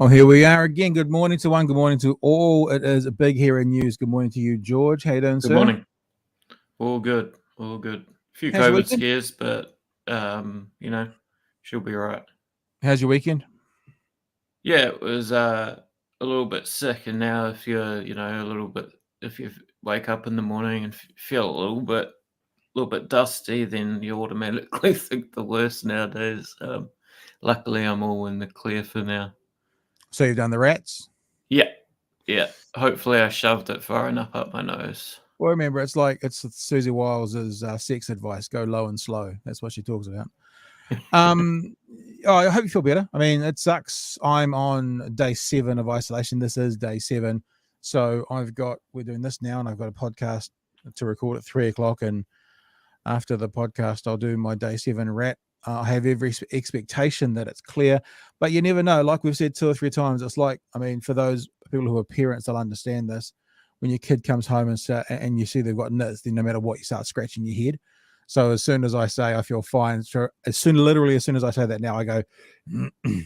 Well, here we are again. Good morning to one. Good morning to all. It is a big hero news. Good morning to you, George. How you doing, sir? Good morning. All good. All good. A few How's your COVID weekend? scares, but she'll be all right. How's your weekend? Yeah, it was a little bit sick, and now if you're, if you wake up in the morning and feel a little bit dusty, then you automatically think the worst nowadays. Luckily, I'm all in the clear for now. So you've done the rats? Yeah. Hopefully, I shoved it far enough up my nose. Well, remember, it's Susie Wiles's sex advice: go low and slow. That's what she talks about. I hope you feel better. I mean, it sucks. I'm on day 7 of isolation. This is day 7. So we're doing this now, and I've got a podcast to record at 3:00. And after the podcast, I'll do my day 7 rat. I have every expectation that it's clear, but you never know. Like we've said 2 or 3 times, it's like, I mean, for those people who are parents, they'll understand this. When your kid comes home and you see they've got nits, then no matter what, you start scratching your head. So as soon as I say I feel fine, literally as soon as I say that now, I go,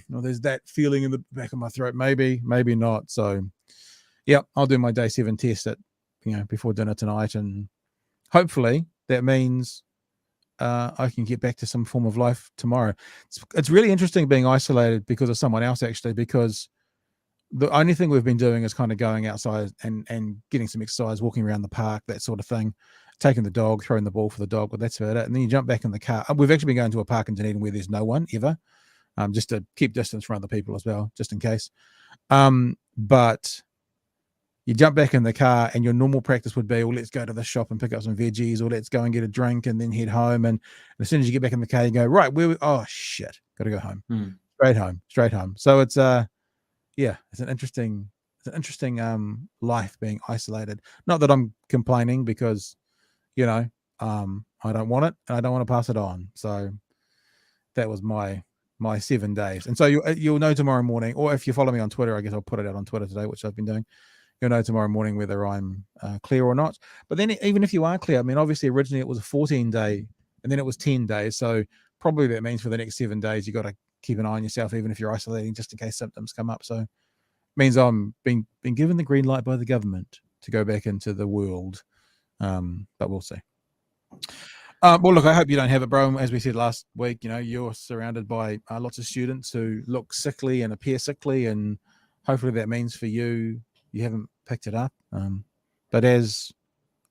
well, there's that feeling in the back of my throat. Maybe not. So, yeah, I'll do my day 7 test before dinner tonight, and hopefully that means I can get back to some form of life tomorrow. It's really interesting being isolated because of someone else, actually, because the only thing we've been doing is kind of going outside and getting some exercise, walking around the park, that sort of thing, taking the dog, throwing the ball for the dog, but that's about it. And then you jump back in the car. We've actually been going to a park in Dunedin where there's no one ever, just to keep distance from other people as well, just in case. But you jump back in the car and your normal practice would be, well, let's go to the shop and pick up some veggies, or let's go and get a drink and then head home. And as soon as you get back in the car, you go, right, oh shit, got to go home. Straight home. So it's it's an interesting life being isolated. Not that I'm complaining, because I don't want it and I don't want to pass it on. So that was my 7 days. And so you'll know tomorrow morning, or if you follow me on Twitter, I guess I'll put it out on Twitter today, which I've been doing. You'll know tomorrow morning whether I'm clear or not. But then even if you are clear, I mean, obviously originally it was a 14-day and then it was 10 days. So probably that means for the next 7 days, you got to keep an eye on yourself, even if you're isolating, just in case symptoms come up. So it means I'm being given the green light by the government to go back into the world. But we'll see. Well, look, I hope you don't have it, bro. As we said last week, you're surrounded by lots of students who look sickly and appear sickly, and hopefully that means for you haven't picked it up. But as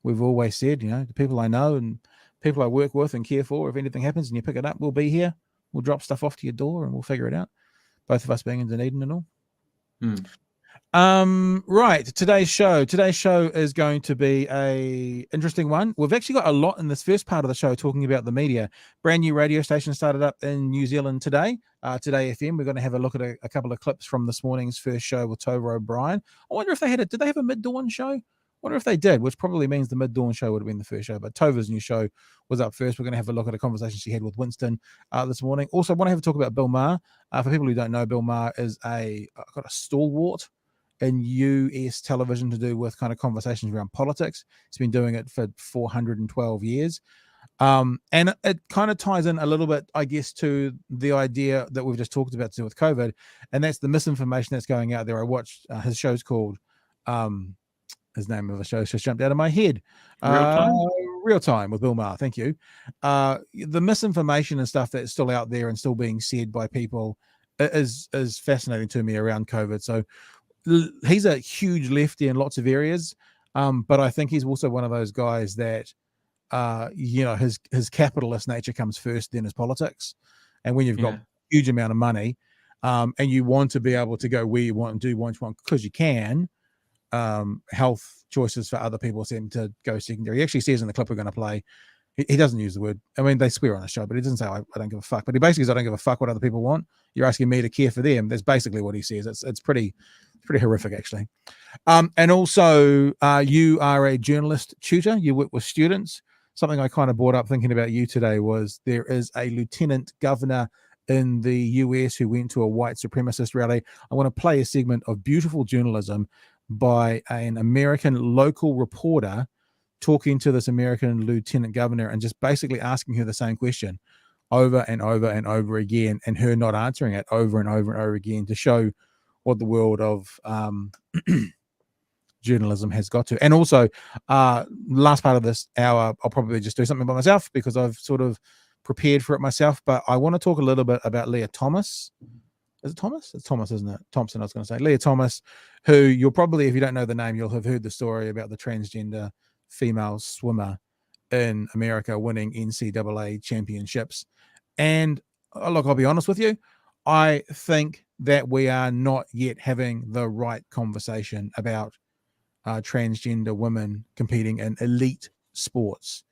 we've always said, the people I know and people I work with and care for, if anything happens and you pick it up, we'll be here. We'll drop stuff off to your door and we'll figure it out. Both of us being in Dunedin and all. Right. Today's show is going to be a interesting one. We've actually got a lot in this first part of the show talking about the media. Brand new radio station started up in New Zealand today. Today FM. We're going to have a look at a couple of clips from this morning's first show with Tova O'Brien. I wonder if did they have a mid-dawn show? I wonder if they did, which probably means the mid-dawn show would have been the first show, but Tova's new show was up first. We're going to have a look at a conversation she had with Winston this morning. Also, I want to have a talk about Bill Maher. For people who don't know, Bill Maher is got a stalwart in US television to do with kind of conversations around politics. He's been doing it for 412 years. And it kind of ties in a little bit, I guess, to the idea that we've just talked about with COVID, and that's the misinformation that's going out there. I watched his show's called, his name of the show just jumped out of my head. Real Time with Bill Maher. Thank you. The misinformation and stuff that's still out there and still being said by people is fascinating to me around COVID. So he's a huge lefty in lots of areas, but I think he's also one of those guys that his capitalist nature comes first, then his politics. And when you've got a huge amount of money, and you want to be able to go where you want and do what you want because you can, health choices for other people seem to go secondary. He actually says in the clip we're going to play, He doesn't use the word. I mean, they swear on the show, but he doesn't say I don't give a fuck. But he basically says I don't give a fuck what other people want. You're asking me to care for them. That's basically what he says. It's pretty horrific, actually. And also, you are a journalist tutor. You work with students. Something I kind of brought up thinking about you today was there is a lieutenant governor in the US who went to a white supremacist rally. I want to play a segment of beautiful journalism by an American local reporter talking to this American lieutenant governor and just basically asking her the same question over and over and over again, and her not answering it over and over and over again, to show what the world of journalism has got to. And also, last part of this hour, I'll probably just do something by myself because I've sort of prepared for it myself, but I want to talk a little bit about Lia Thomas. Is it Thomas? It's Thomas, isn't it? Thompson, I was going to say. Lia Thomas, who you'll probably, if you don't know the name, you'll have heard the story about the transgender female swimmer in America winning NCAA championships. And look, I'll be honest with you, I think that we are not yet having the right conversation about transgender women competing in elite sports.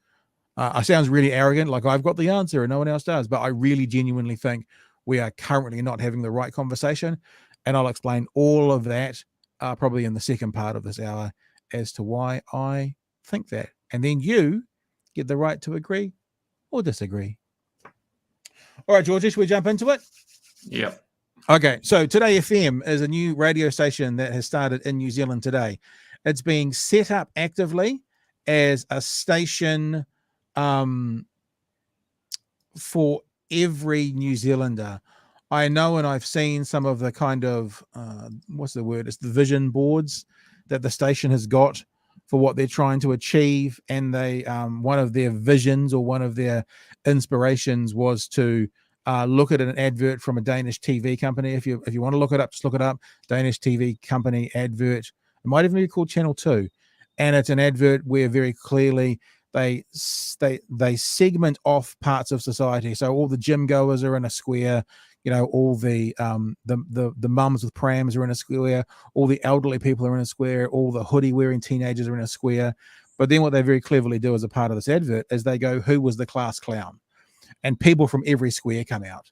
It sounds really arrogant, like I've got the answer and no one else does, but I really genuinely think we are currently not having the right conversation. And I'll explain all of that probably in the second part of this hour as to why I think that. And then you get the right to agree or disagree. All right, Georgie, should we jump into it? Yeah. Okay, so Today FM is a new radio station that has started in New Zealand today. It's being set up actively as a station for every New Zealander. I know, and I've seen some of the kind of, what's the word? It's the vision boards that the station has got for what they're trying to achieve. And they, one of their visions or one of their inspirations was to look at an advert from a Danish TV company. If you want to look it up, just look it up. Danish TV company advert. It might even be called Channel 2. And it's an advert where very clearly they segment off parts of society. So all the gym goers are in a square, you know, all the mums with prams are in a square, all the elderly people are in a square, all the hoodie wearing teenagers are in a square. But then what they very cleverly do as a part of this advert is they go, who was the class clown? And people from every square come out.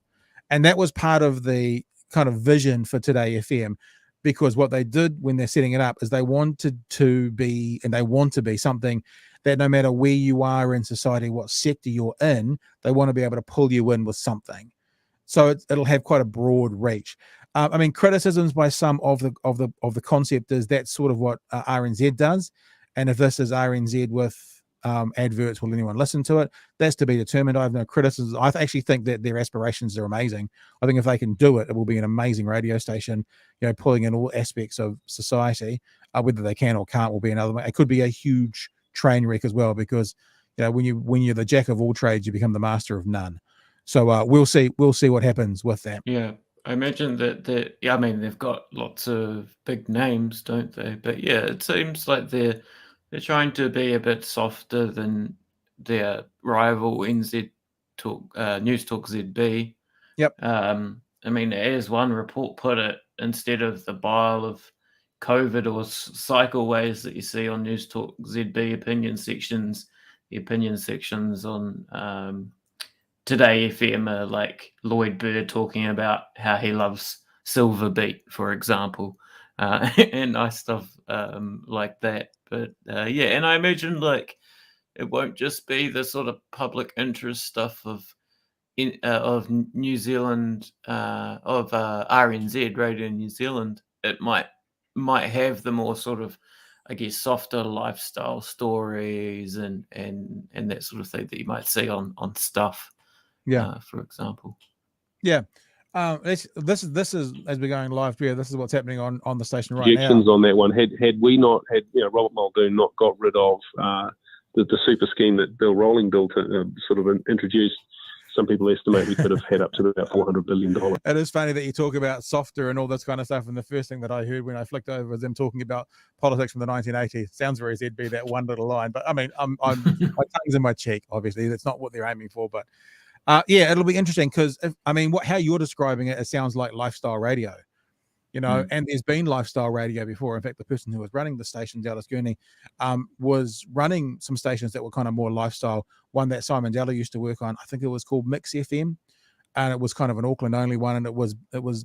And that was part of the kind of vision for Today FM, because what they did when they're setting it up is they wanted to be, and they want to be, something that no matter where you are in society, what sector you're in, they want to be able to pull you in with something. So it'll have quite a broad reach. I mean, criticisms by some of the concept is that's sort of what RNZ does. And if this is RNZ with adverts, will anyone listen to it? That's to be determined. I have no criticism. I actually think that their aspirations are amazing. I think if they can do it, it will be an amazing radio station, you know, pulling in all aspects of society. Whether they can or can't will be another one. It could be a huge train wreck as well, because you know, when you're the jack of all trades, you become the master of none. So we'll see what happens with that. Yeah, I imagine that yeah, I mean, they've got lots of big names, don't they? But yeah, it seems like they're trying to be a bit softer than their rival NZ Talk, News Talk ZB. Yep. I mean, as one report put it, instead of the bile of COVID or cycleways that you see on News Talk ZB opinion sections, the opinion sections on Today FM are like Lloyd Bird talking about how he loves Silver Beat, for example, and nice stuff like that. But yeah, and I imagine like it won't just be the sort of public interest stuff of New Zealand, of RNZ, Radio New Zealand. It might have the more sort of, I guess, softer lifestyle stories and that sort of thing that you might see on Stuff. Yeah. For example. Yeah. This is as we're going live here. This is what's happening on the station right Projections now. On that one. Had we not had, you know, Robert Muldoon not got rid of the super scheme that Bill Rowling built, sort of introduced, some people estimate we could have had up to about $400 billion. It is funny that you talk about softer and all this kind of stuff. And the first thing that I heard when I flicked over was them talking about politics from the 1980s. Sounds very ZB, that one little line. But I mean, I'm my tongue's in my cheek. Obviously, that's not what they're aiming for. But yeah, it'll be interesting because how you're describing it, it sounds like lifestyle radio. you know, and there's been lifestyle radio before. In fact, the person who was running the station, Dallas Gurney, was running some stations that were kind of more lifestyle. One that Simon Della used to work on, I think it was called Mix FM, and it was kind of an Auckland only one, and it was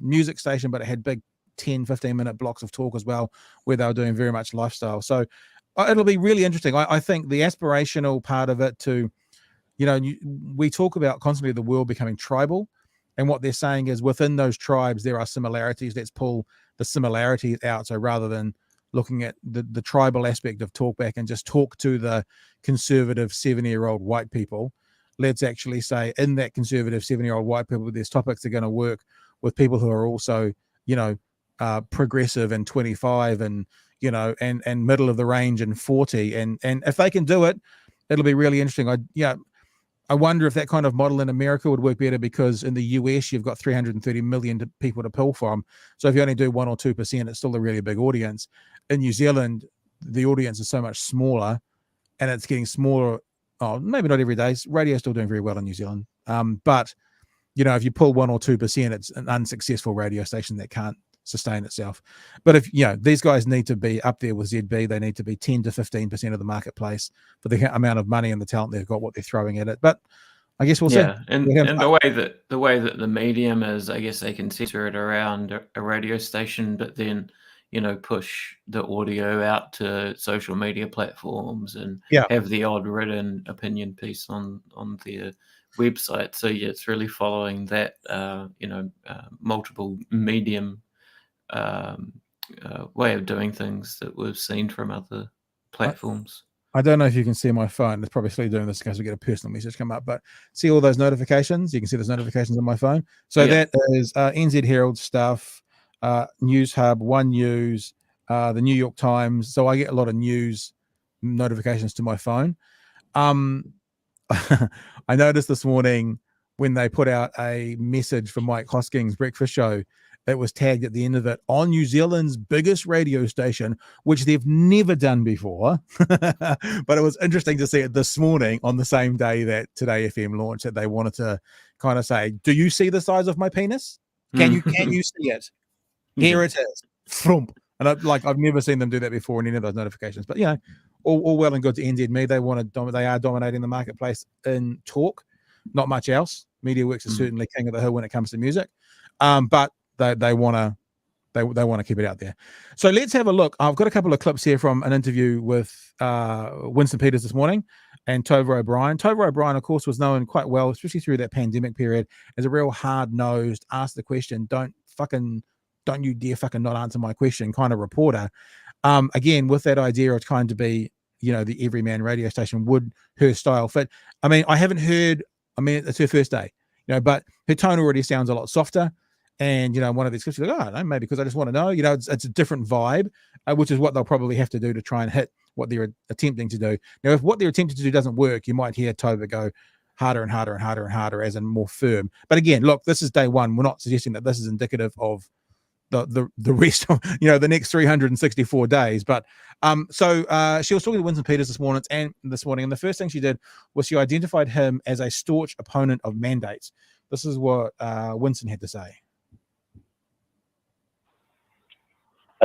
music station, but it had big 10-15 minute blocks of talk as well, where they were doing very much lifestyle. So it'll be really interesting. I think the aspirational part of it to, you know, we talk about constantly the world becoming tribal, and what they're saying is within those tribes there are similarities. Let's pull the similarities out. So rather than looking at the tribal aspect of talkback and just talk to the conservative 70-year-old white people, let's actually say in that conservative 70-year-old white people, there's topics that are going to work with people who are also, you know, progressive and 25 and, you know, and middle of the range and 40. And if they can do it, it'll be really interesting. I wonder if that kind of model in America would work better, because in the US, you've got 330 million people to pull from. So if you only do 1 or 2%, it's still a really big audience. In New Zealand, the audience is so much smaller, and it's getting smaller. Oh, maybe not every day. Radio's still doing very well in New Zealand. But, you know, if you pull 1 or 2%, it's an unsuccessful radio station that can't sustain itself. But if, you know, these guys need to be up there with ZB, they need to be 10 to 15% of the marketplace for the amount of money and the talent they've got, what they're throwing at it. But I guess we'll see. And the way that the medium is, I guess they can center it around a radio station, but then, you know, push the audio out to social media platforms and have the odd written opinion piece on their website. So yeah, it's really following that multiple medium way of doing things that we've seen from other platforms. I don't know if you can see my phone. It's probably still doing this in case we get a personal message come up, but see all those notifications? You can see those notifications on my phone. So that is NZ Herald stuff, News Hub, One News, the New York Times. So I get a lot of news notifications to my phone. I noticed this morning when they put out a message for Mike Hosking's breakfast show, it was tagged at the end of it on New Zealand's biggest radio station, which they've never done before. But it was interesting to see it this morning on the same day that Today FM launched, that they wanted to kind of say, do you see the size of my penis? Can you see it? Here it is. Frump. And I've never seen them do that before in any of those notifications. But, you know, all well and good to NZME. They are dominating the marketplace in talk, not much else. MediaWorks is certainly king of the hill when it comes to music. But they want to keep it out there. So let's have a look. I've got a couple of clips here from an interview with Winston Peters this morning and Tova O'Brien. Tova O'Brien, of course, was known quite well, especially through that pandemic period, as a real hard-nosed, ask the question, don't you dare fucking not answer my question kind of reporter. Again, with that idea of trying to be, you know, the everyman radio station, would her style fit? I mean, it's her first day, you know, but her tone already sounds a lot softer. And, you know, one of these clips, like, I don't know, maybe because I just want to know, you know, it's a different vibe, which is what they'll probably have to do to try and hit what they're attempting to do. Now, if what they're attempting to do doesn't work, you might hear Tova go harder and harder and harder and harder, as in more firm. But again, look, this is day one. We're not suggesting that this is indicative of the rest of, you know, the next 364 days. But she was talking to Winston Peters this morning, and the first thing she did was she identified him as a staunch opponent of mandates. This is what Winston had to say.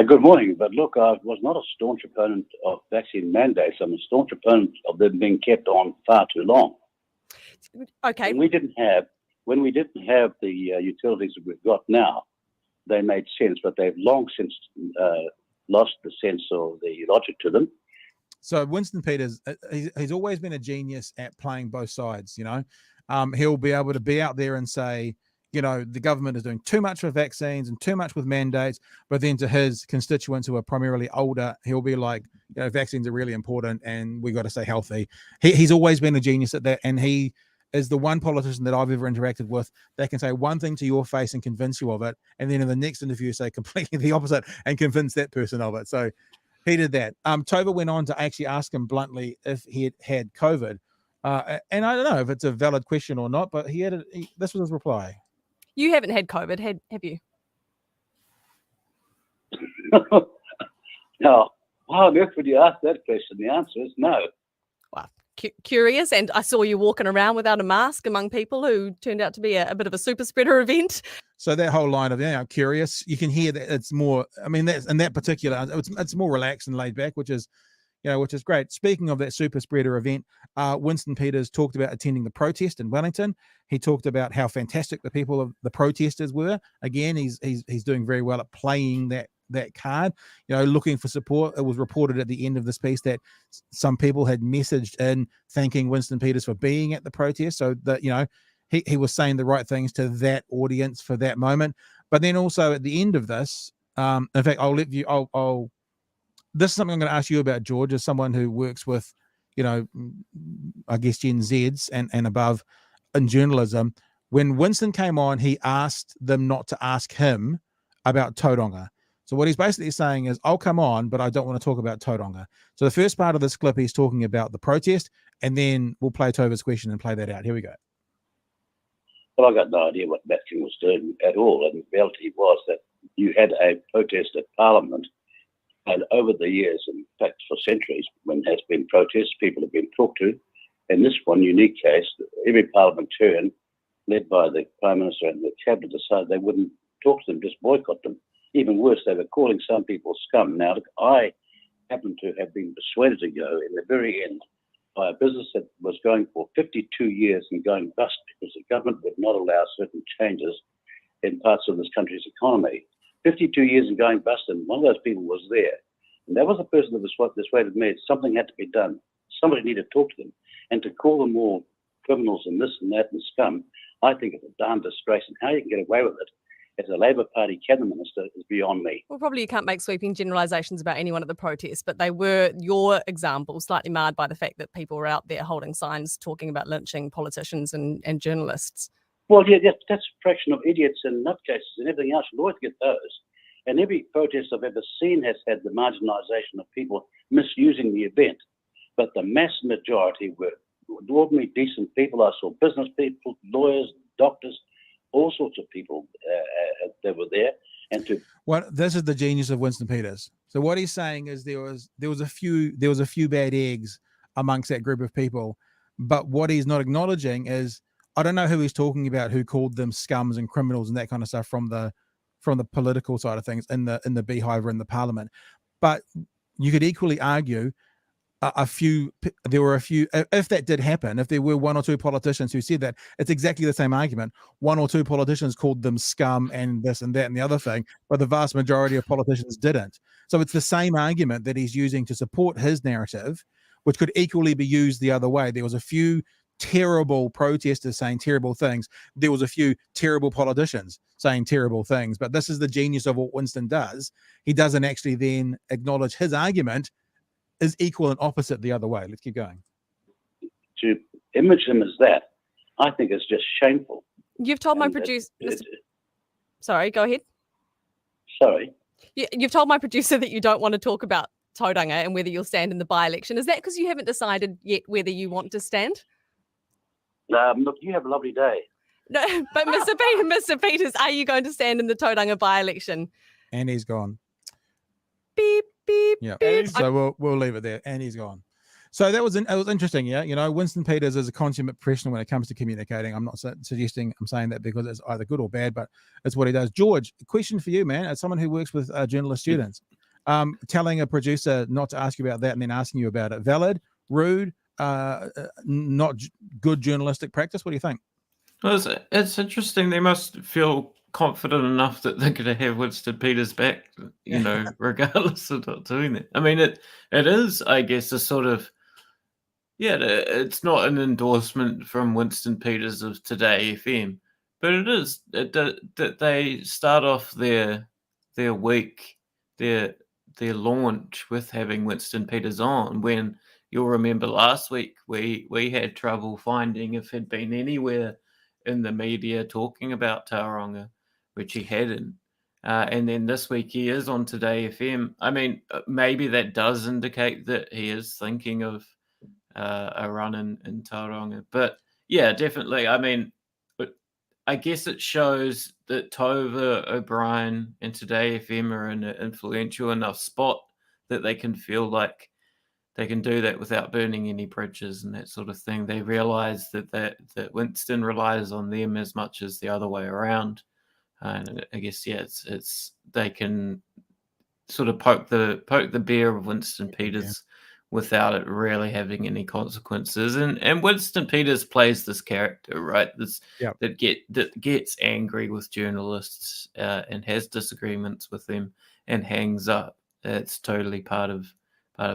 Good morning. But look, I was not a staunch opponent of vaccine mandates. I'm a staunch opponent of them being kept on far too long. Okay. When we didn't have the utilities that we've got now, they made sense, but they've long since lost the sense of the logic to them. So Winston Peters, he's always been a genius at playing both sides. You know, he'll be able to be out there and say, you know, the government is doing too much with vaccines and too much with mandates, but then to his constituents who are primarily older, he'll be like, you know, vaccines are really important and we got to stay healthy. He's always been a genius at that, and he is the one politician that I've ever interacted with that can say one thing to your face and convince you of it, and then in the next interview say completely the opposite and convince that person of it. So he did that. Tova went on to actually ask him bluntly if he had COVID, and I don't know if it's a valid question or not, but this was his reply. You haven't had COVID, have you? No. How on earth would you ask that question? The answer is no. Well, curious. And I saw you walking around without a mask among people who turned out to be a bit of a super spreader event. So that whole line of, curious, you can hear that it's more, I mean, that's in that particular, it's more relaxed and laid back, which is great. Speaking of that super spreader event, Winston Peters talked about attending the protest in Wellington. He talked about how fantastic the people of the protesters were. Again, he's doing very well at playing that card, looking for support. It was reported at the end of this piece that some people had messaged in thanking Winston Peters for being at the protest. So that, he was saying the right things to that audience for that moment. But then also at the end of this, in fact, this is something I'm going to ask you about, George, as someone who works with, I guess Gen Zs and above in journalism. When Winston came on, he asked them not to ask him about Tauranga. So what he's basically saying is, I'll come on, but I don't want to talk about Tauranga. So the first part of this clip, he's talking about the protest, and then we'll play Tova's question and play that out. Here we go. Well, I got no idea what Matkin was doing at all. And the reality was that you had a protest at Parliament, and over the years, in fact, for centuries, when there has been protests, people have been talked to. In this one unique case, every parliamentarian, led by the Prime Minister and the Cabinet, decided they wouldn't talk to them, just boycott them. Even worse, they were calling some people scum. Now, look, I happen to have been persuaded to go in the very end by a business that was going for 52 years and going bust because the government would not allow certain changes in parts of this country's economy. 52 years and going bust, and one of those people was there. And that was the person that was persuaded me. Something had to be done. Somebody needed to talk to them. And to call them all criminals and this and that and scum, I think it's a darn disgrace. And how you can get away with it as a Labour Party cabinet minister is beyond me. Well, probably you can't make sweeping generalisations about anyone at the protest, but they were your example, slightly marred by the fact that people were out there holding signs talking about lynching politicians and journalists. Well, yeah, that's a fraction of idiots and nutcases and everything else. You'll always get those. And every protest I've ever seen has had the marginalisation of people misusing the event. But the mass majority were ordinary, decent people. I saw business people, lawyers, doctors, all sorts of people that were there. Well, this is the genius of Winston Peters. So what he's saying is there was a few bad eggs amongst that group of people, but what he's not acknowledging is, I don't know who he's talking about, who called them scums and criminals and that kind of stuff from the political side of things in the beehive or in the parliament. But you could equally argue there were a few, if that did happen, if there were one or two politicians who said that, it's exactly the same argument. One or two politicians called them scum and this and that and the other thing, but the vast majority of politicians didn't. So it's the same argument that he's using to support his narrative, which could equally be used the other way. There was a few terrible protesters saying terrible things. There was a few terrible politicians saying terrible things. But this is the genius of what Winston does. He doesn't actually then acknowledge his argument is equal and opposite the other way. Let's keep going. To image him as that, I think is just shameful. You've told my producer... Sorry, go ahead. Sorry? You've told my producer that you don't want to talk about Tauranga and whether you'll stand in the by-election. Is that because you haven't decided yet whether you want to stand? Look, you have a lovely day. No, but Mr. Peters, are you going to stand in the Tauranga by-election? And he's gone. Beep, beep, yeah. beep. So we'll leave it there. And he's gone. So it was interesting, yeah. Winston Peters is a consummate professional when it comes to communicating. I'm not suggesting I'm saying that because it's either good or bad, but it's what he does. George, question for you, man, as someone who works with journalist students, telling a producer not to ask you about that and then asking you about it, valid, rude, not good journalistic practice? What do you think? Well, it's interesting. They must feel confident enough that they're going to have Winston Peters back, regardless of not doing that. I mean, it is, I guess, a sort of, it's not an endorsement from Winston Peters of Today FM, but it is that they start off their week, their launch with having Winston Peters on, when you'll remember last week we had trouble finding if he'd been anywhere in the media talking about Tauranga, which he hadn't. And then this week he is on Today FM. I mean, maybe that does indicate that he is thinking of a run in Tauranga. But yeah, definitely. I mean, but I guess it shows that Tova, O'Brien, and Today FM are in an influential enough spot that they can feel like they can do that without burning any bridges and that sort of thing. They realize that Winston relies on them as much as the other way around. And I guess it's they can sort of poke the bear of Winston Peters without it really having any consequences. And Winston Peters plays this character, right? That gets angry with journalists and has disagreements with them and hangs up. It's totally part of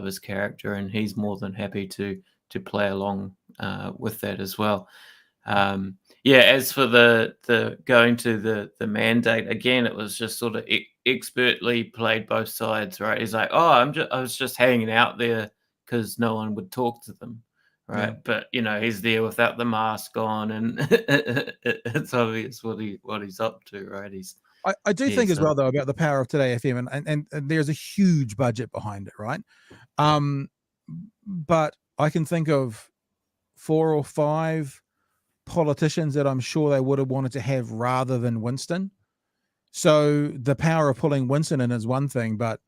his character, and he's more than happy to play along with that as well. As for the going to the mandate, again, it was just sort of expertly played both sides, right? He's like, I was just hanging out there because no one would talk to them, right? Yeah. But he's there without the mask on, and it's obvious what he's up to, right? I do think as well, though, about the power of Today FM, and there's a huge budget behind it, right? But I can think of 4 or 5 politicians that I'm sure they would have wanted to have rather than Winston. So the power of pulling Winston in is one thing, but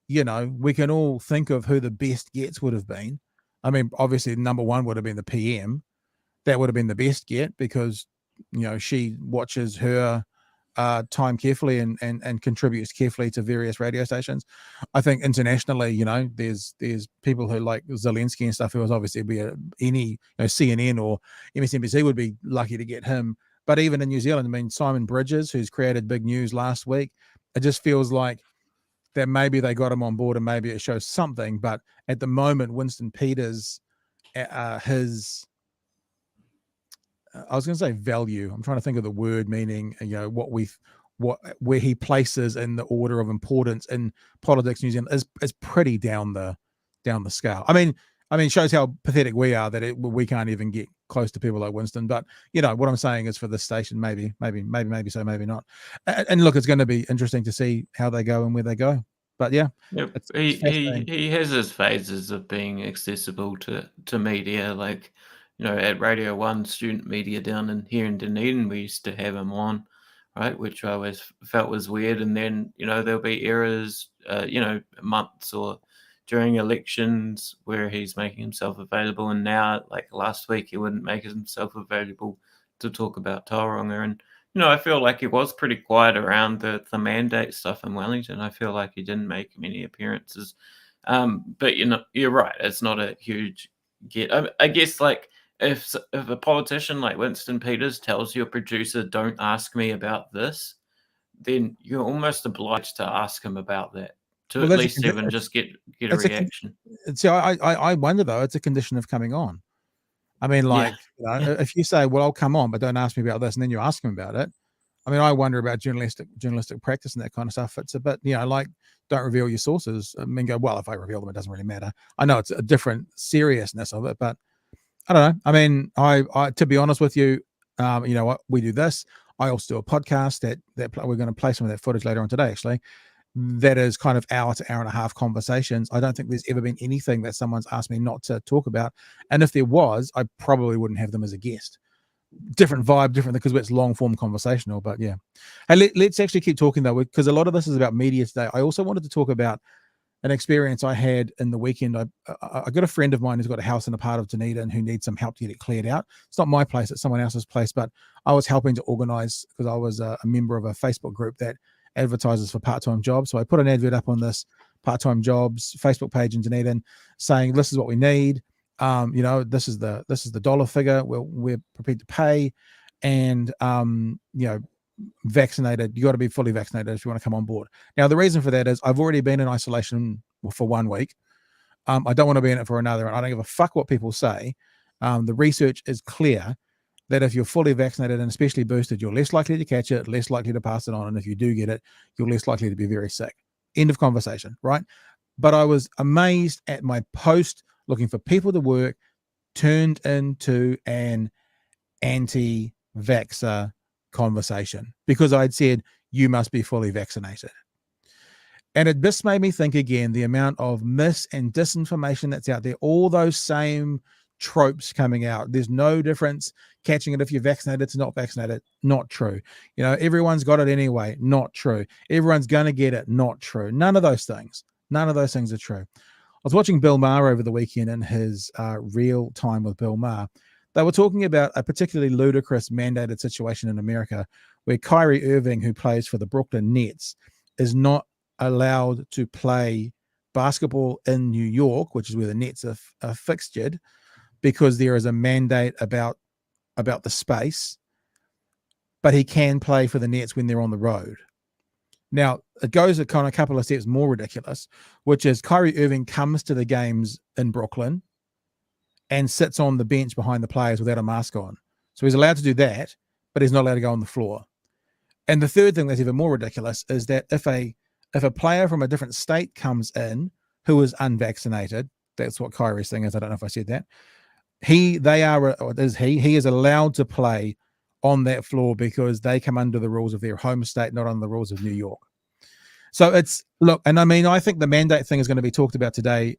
we can all think of who the best gets would have been. I mean, obviously number one would have been the PM. That would have been the best get because she watches her time carefully and contributes carefully to various radio stations. I think internationally, there's people who like Zelensky and stuff who was obviously be any CNN or MSNBC would be lucky to get him. But even in New Zealand, I mean, Simon Bridges, who's created big news last week, it just feels like that maybe they got him on board and maybe it shows something. But at the moment, Winston Peters, his I was going to say value. I'm trying to think of the word meaning, where he places in the order of importance in politics in New Zealand is pretty down the scale. I mean, shows how pathetic we are that we can't even get close to people like Winston. But what I'm saying is for this station, maybe so, maybe not. And look, it's going to be interesting to see how they go and where they go. But yeah, he has his phases of being accessible to media, like. At Radio 1 student media down here in Dunedin, we used to have him on, right, which I always felt was weird. And then, there'll be eras, months or during elections where he's making himself available. And now, like last week, he wouldn't make himself available to talk about Tauranga. And, I feel like he was pretty quiet around the mandate stuff in Wellington. I feel like he didn't make many appearances. But, you're right. It's not a huge get. I guess, like, if a politician like Winston Peters tells your producer, don't ask me about this, then you're almost obliged to ask him about that to at least even just get a reaction. See, I wonder, though, it's a condition of coming on. I mean, like, if you say, well, I'll come on, but don't ask me about this, and then you ask him about it. I mean, I wonder about journalistic practice and that kind of stuff. It's a bit, like, don't reveal your sources. I mean, well, if I reveal them, it doesn't really matter. I know it's a different seriousness of it, but I don't know. I mean, I to be honest with you, what we do this. I also do a podcast that we're going to play some of that footage later on today. Actually, that is kind of hour to hour and a half conversations. I don't think there's ever been anything that someone's asked me not to talk about, and if there was, I probably wouldn't have them as a guest. Different vibe, different because it's long form conversational. But yeah, hey, let's actually keep talking though, because a lot of this is about media today. I also wanted to talk about an experience I had in the weekend. I got a friend of mine who's got a house in a part of Dunedin who needs some help to get it cleared out. It's not my place, it's someone else's place, but I was helping to organize because I was a member of a Facebook group that advertises for part-time jobs. So I put an advert up on this part-time jobs Facebook page in Dunedin saying, this is what we need. This is the dollar figure we're prepared to pay. And, vaccinated, you got to be fully vaccinated if you want to come on board. Now, the reason for that is I've already been in isolation for 1 week. I don't want to be in it for another, and I don't give a fuck what people say. The research is clear that if you're fully vaccinated and especially boosted, you're less likely to catch it, less likely to pass it on, and if you do get it, you're less likely to be very sick. End of conversation, right? But I was amazed at my post looking for people to work turned into an anti-vaxxer conversation because I'd said you must be fully vaccinated. And this made me think again, the amount of mis and disinformation that's out there, all those same tropes coming out. There's no difference catching it if you're vaccinated to not vaccinated. Not true. Everyone's got it anyway. Not true. Everyone's going to get it. Not true. None of those things are true. I was watching Bill Maher over the weekend in his Real Time with Bill Maher. They were talking about a particularly ludicrous mandated situation in America where Kyrie Irving, who plays for the Brooklyn Nets, is not allowed to play basketball in New York, which is where the Nets are fixtured, because there is a mandate about the space, but he can play for the Nets when they're on the road. Now, it goes a couple of steps more ridiculous, which is Kyrie Irving comes to the games in Brooklyn and sits on the bench behind the players without a mask on. So he's allowed to do that, but he's not allowed to go on the floor. And the third thing that's even more ridiculous is that if a player from a different state comes in who is unvaccinated, that's what Kyrie's thing is. I don't know if I said that. He is allowed to play on that floor because they come under the rules of their home state, not on the rules of New York. So I think the mandate thing is going to be talked about today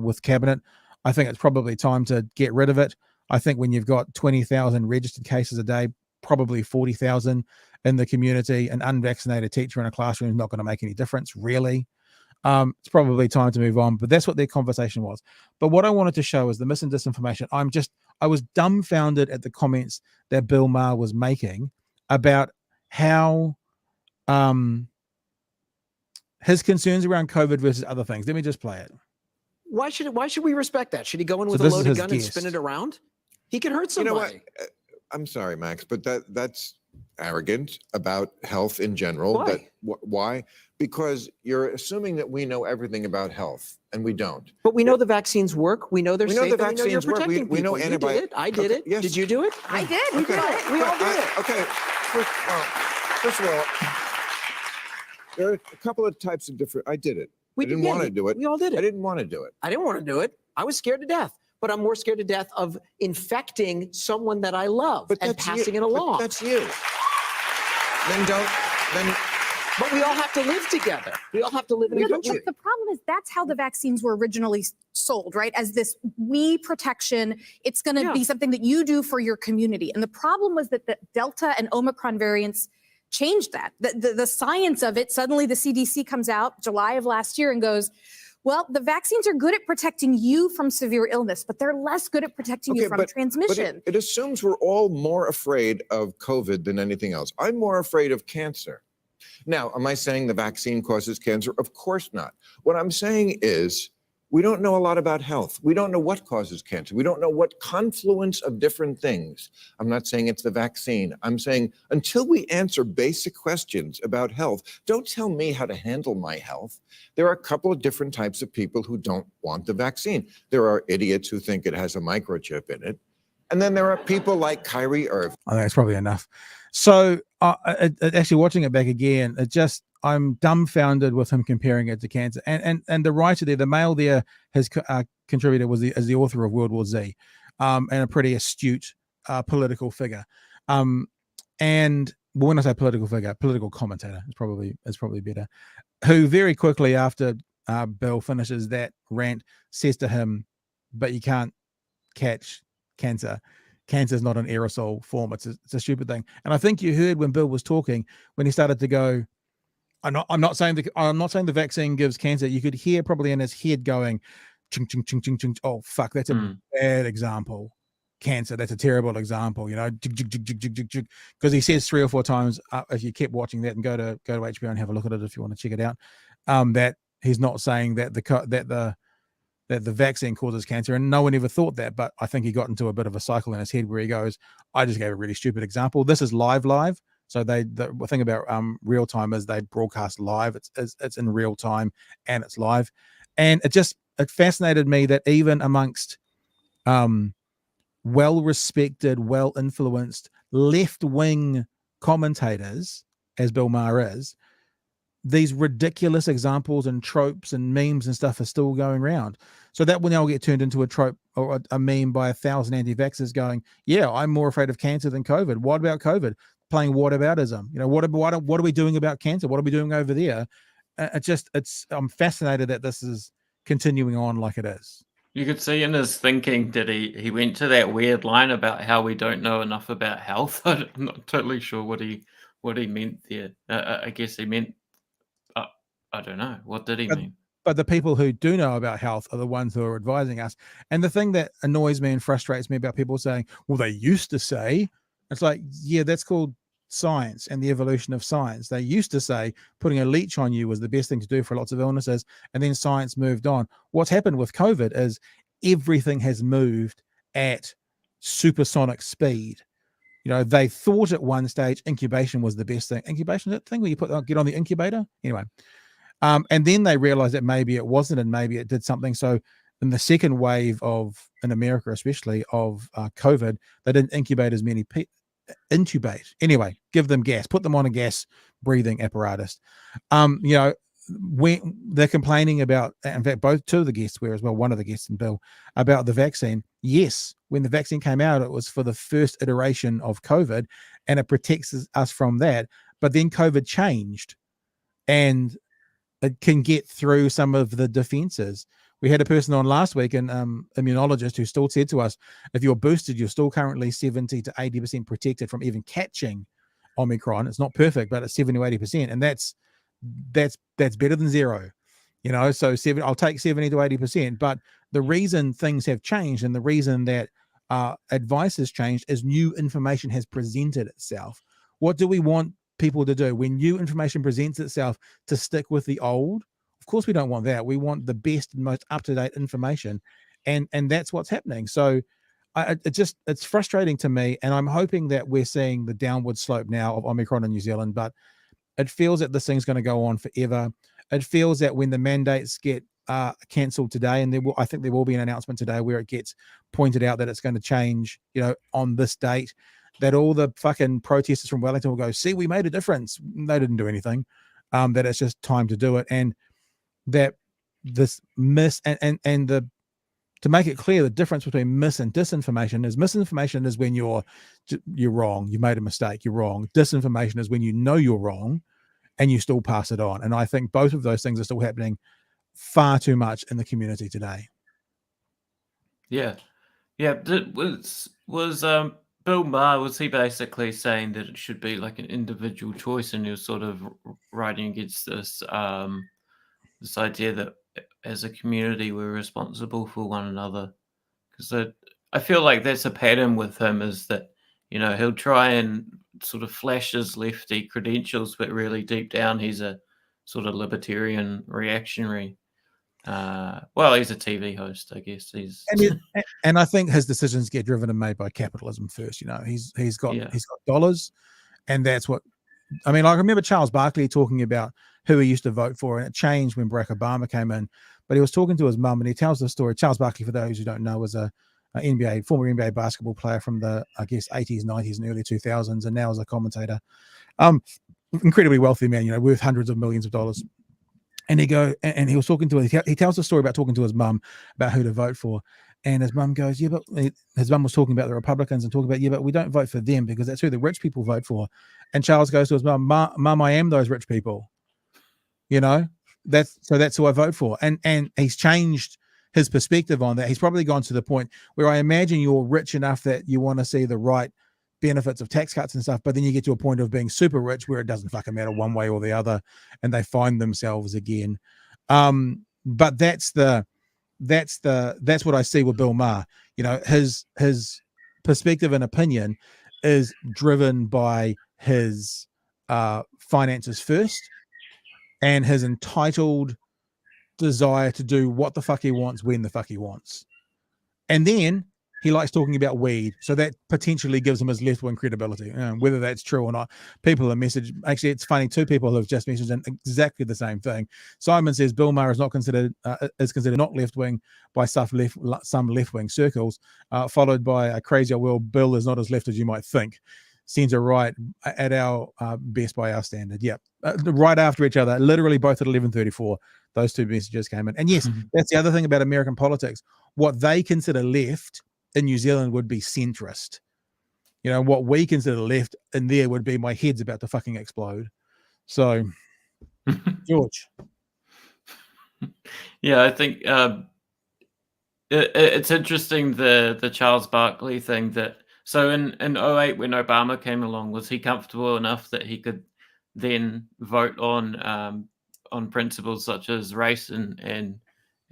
with Cabinet. I think it's probably time to get rid of it. I think when you've got 20,000 registered cases a day, probably 40,000 in the community, an unvaccinated teacher in a classroom is not going to make any difference, really. It's probably time to move on, but that's what their conversation was. But what I wanted to show is the mis and disinformation. I was dumbfounded at the comments that Bill Maher was making about how his concerns around COVID versus other things. Let me just play it. Why should we respect that? Should he go in with a loaded gun and spin it around? He can hurt somebody. You know what? I'm sorry, Max, but that's arrogant about health in general. Why? Why? Because you're assuming that we know everything about health, and we don't. But we know the vaccines work. We know they're safe. The and we know you're vaccines work. protecting We know people. You antibiotics. did it. I did it. Yes. Did you do it? I did. We did it. We all did it. Okay. First of all, there are a couple of types of different. I did it. I didn't want to do it. We all did it. I didn't want to do it. I didn't want to do it. I was scared to death. But I'm more scared to death of infecting someone that I love and passing it along. But that's you. But we all have to live together. We all have to live in a country. The problem is that's how the vaccines were originally sold, right? As this protection, it's going to be something that you do for your community. And the problem was that the Delta and Omicron variants changed that. The science of it, suddenly the CDC comes out July of last year and goes, well, the vaccines are good at protecting you from severe illness, but they're less good at protecting you from transmission. But it assumes we're all more afraid of COVID than anything else. I'm more afraid of cancer. Now, am I saying the vaccine causes cancer? Of course not. What I'm saying is we don't know a lot about health. We don't know what causes cancer. We don't know what confluence of different things. I'm not saying it's the vaccine. I'm saying until we answer basic questions about health, don't tell me how to handle my health. There are a couple of different types of people who don't want the vaccine. There are idiots who think it has a microchip in it. And then there are people like Kyrie Irving. I think that's probably enough. So actually watching it back again, I'm dumbfounded with him comparing it to cancer. And the writer there, the male there, his contributor is the author of World War Z, and a pretty astute political figure. And when I say political figure, political commentator is probably better. Who very quickly after Bill finishes that rant says to him, "But you can't catch cancer. Cancer is not an aerosol form. It's a stupid thing." And I think you heard when Bill was talking, when he started to go, I'm not saying the vaccine gives cancer. You could hear probably in his head going, ching, ching, ching, ching, ching. Oh, fuck, that's a bad example. Cancer, that's a terrible example, because he says 3 or 4 times, if you keep watching that and go to HBO and have a look at it if you want to check it out, that he's not saying that the vaccine causes cancer, and no one ever thought that. But I think he got into a bit of a cycle in his head where he goes, I just gave a really stupid example. This is live. So the thing about real time is they broadcast live. It's in real time and it's live. And it fascinated me that even amongst well-respected, well-influenced left-wing commentators, as Bill Maher is, these ridiculous examples and tropes and memes and stuff are still going around. So that will now get turned into a trope or a meme by 1,000 anti-vaxxers going, yeah, I'm more afraid of cancer than COVID. What about COVID? Playing whataboutism. What are we doing about cancer? What are we doing over there? I'm fascinated that this is continuing on like it is. You could see in his thinking that he went to that weird line about how we don't know enough about health. I'm not totally sure what he meant there. I guess he meant, I don't know. What did he mean? But the people who do know about health are the ones who are advising us. And the thing that annoys me and frustrates me about people saying, well, they used to say, it's like, yeah, that's called science and the evolution of science. They used to say putting a leech on you was the best thing to do for lots of illnesses, and then science moved on. What's happened with COVID is everything has moved at supersonic speed. You know, they thought at one stage incubation was the best thing. Incubation, that thing where you get on the incubator? Anyway. And then they realized that maybe it wasn't, and maybe it did something. So in the second wave in America, especially of COVID, they didn't incubate as many intubate. Anyway, give them gas, put them on a gas breathing apparatus. You know, when they're complaining about, in fact, two of the guests were as well, one of the guests and Bill, about the vaccine. Yes, when the vaccine came out, it was for the first iteration of COVID, and it protects us from that. But then COVID changed, and it can get through some of the defenses. We had a person on last week, an immunologist, who still said to us, if you're boosted, you're still currently 70 to 80% protected from even catching Omicron. It's not perfect, but it's 70 to 80%. And that's better than zero, you know? So I'll take 70 to 80%. But the reason things have changed, and the reason that advice has changed, is new information has presented itself. What do we want people to do when new information presents itself? To stick with the old? Of course we don't want that. We want the best and most up-to-date information, and that's what's happening. So it's frustrating to me, and I'm hoping that we're seeing the downward slope now of Omicron in New Zealand, but it feels that this thing's going to go on forever. It feels that when the mandates get cancelled today, and I think there will be an announcement today where it gets pointed out that it's going to change, you know, on this date, that all the fucking protesters from Wellington will go, see, we made a difference. They didn't do anything. That it's just time to do it. And that this to make it clear, the difference between mis and disinformation is misinformation is when you're wrong. You made a mistake. You're wrong. Disinformation is when you know you're wrong and you still pass it on. And I think both of those things are still happening far too much in the community today. Yeah. Was Bill Maher, was he basically saying that it should be like an individual choice, and he was sort of writing against this this idea that as a community we're responsible for one another? Because I feel like that's a pattern with him, is that, you know, he'll try and sort of flash his lefty credentials, but really deep down he's a sort of libertarian reactionary. Well, he's a TV host, I guess. And I think his decisions get driven and made by capitalism first. You know, he's got dollars, and that's what. I mean, I remember Charles Barkley talking about who he used to vote for, and it changed when Barack Obama came in. But he was talking to his mum, and he tells the story. Charles Barkley, for those who don't know, was a former NBA basketball player from the, I guess, 80s, 90s, and early 2000s, and now is a commentator. Incredibly wealthy man, you know, worth hundreds of millions of dollars. And he was talking to her. He tells the story about talking to his mum about who to vote for. And his mum goes, yeah, but his mum was talking about the Republicans and talking about, yeah, but we don't vote for them because that's who the rich people vote for. And Charles goes to his mum, Mum, I am those rich people. You know, that's who I vote for. And he's changed his perspective on that. He's probably gone to the point where I imagine you're rich enough that you want to see the right benefits of tax cuts and stuff, but then you get to a point of being super rich where it doesn't fucking matter one way or the other, and they find themselves again. But that's what I see with Bill Maher. You know, his perspective and opinion is driven by his finances first, and his entitled desire to do what the fuck he wants when the fuck he wants. And then he likes talking about weed, so that potentially gives him his left-wing credibility. Whether that's true or not, people have messaged. Actually, it's funny. Two people have just messaged exactly the same thing. Simon says Bill Maher is considered not left-wing by some left-wing circles, followed by a crazier world. Bill is not as left as you might think. Seems are right at our best by our standard. Yeah, right after each other, literally both at 11:34. Those two messages came in, and yes, that's the other thing about American politics. What they consider left in New Zealand would be centrist. You know, what we consider left in there would be my head's about to fucking explode. So, George. Yeah, I think it's interesting, the Charles Barkley thing. That so in 2008 when Obama came along, was he comfortable enough that he could then vote on principles such as race and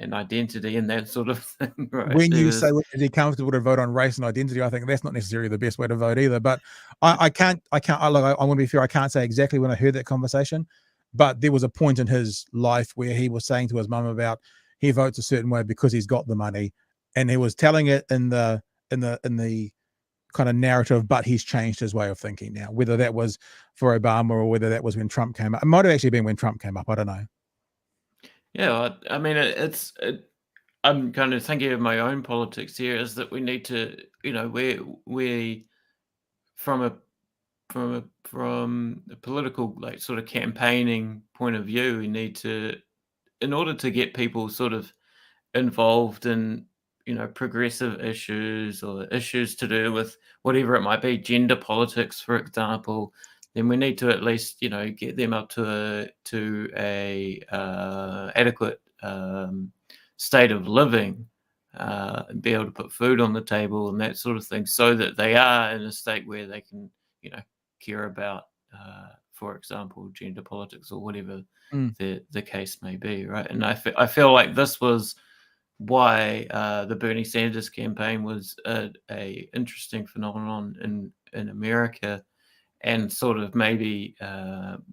identity and that sort of thing. Right? When you say, is he comfortable to vote on race and identity? I think that's not necessarily the best way to vote either. But I want to be fair. I can't say exactly when I heard that conversation, but there was a point in his life where he was saying to his mum about he votes a certain way because he's got the money, and he was telling it in the kind of narrative, but he's changed his way of thinking now. Whether that was for Obama or whether that was when Trump came up, it might have actually been when Trump came up. I don't know. Yeah, I mean, I'm kind of thinking of my own politics here. Is that we need to, we from a political like sort of campaigning point of view, we need to, in order to get people sort of involved in progressive issues or issues to do with whatever it might be, gender politics, for example, then we need to at least get them up to a adequate state of living, be able to put food on the table and that sort of thing, so that they are in a state where they can care about, for example, gender politics or whatever the case may be, right? And I feel like this was why the Bernie Sanders campaign was a interesting phenomenon in America, and sort of maybe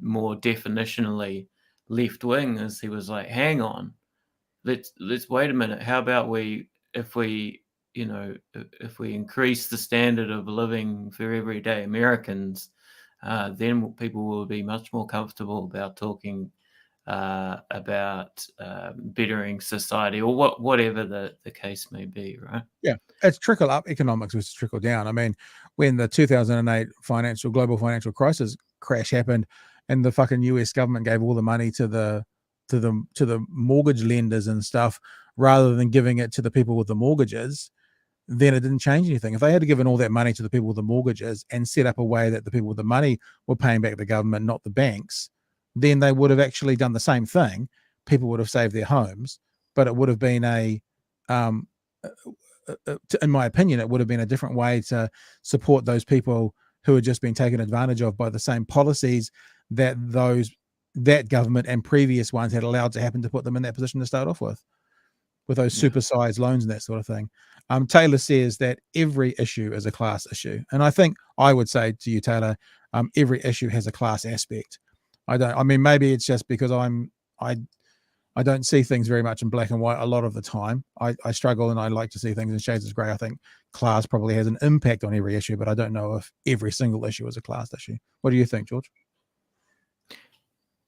more definitionally left wing, as he was like, hang on, let's wait a minute. How about if we increase the standard of living for everyday Americans, then people will be much more comfortable about talking about bettering society, or whatever the case may be, right? Yeah, it's trickle up economics versus trickle down. I mean, when the 2008 global financial crisis crash happened, and the fucking US government gave all the money to the mortgage lenders and stuff, rather than giving it to the people with the mortgages, then it didn't change anything. If they had given all that money to the people with the mortgages and set up a way that the people with the money were paying back the government, not the banks, then they would have actually done the same thing. People would have saved their homes, but it would have been in my opinion, it would have been a different way to support those people who had just been taken advantage of by the same policies that that government and previous ones had allowed to happen, to put them in that position to start off with those supersized loans and that sort of thing. Taylor says that every issue is a class issue. And I think I would say to you, Taylor, every issue has a class aspect. Maybe it's just because I don't see things very much in black and white a lot of the time. I struggle, and I like to see things in shades of grey. I think class probably has an impact on every issue, but I don't know if every single issue is a class issue. What do you think, George?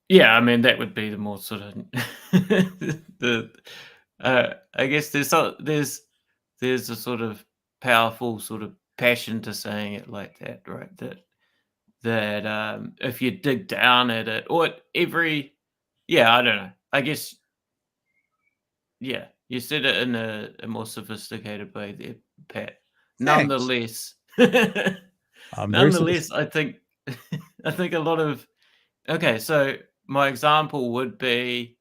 Yeah, I mean, that would be the more sort of I guess there's a sort of powerful sort of passion to saying it like that, right? That if you dig down at it, or I don't know. I guess, yeah, you said it in a more sophisticated way there, Pat. Thanks. Nonetheless, I think a lot of, okay, so my example would be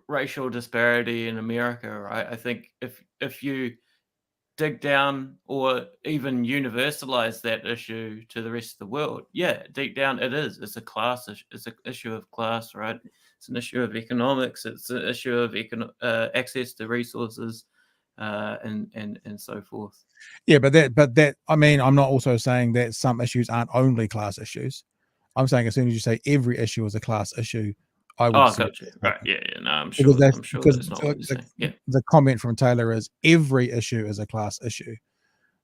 racial disparity in America, right? I think if you dig down or even universalize that issue to the rest of the world, yeah, deep down it's a class issue. It's an issue of class, right? It's an issue of economics. It's an issue of access to resources, and so forth. Yeah, but that I mean, I'm not also saying that some issues aren't only class issues. I'm saying as soon as you say every issue is a class issue, I would say, gotcha. Right. Yeah. No, I'm sure. That's not what you're saying. Yeah. The comment from Taylor is every issue is a class issue.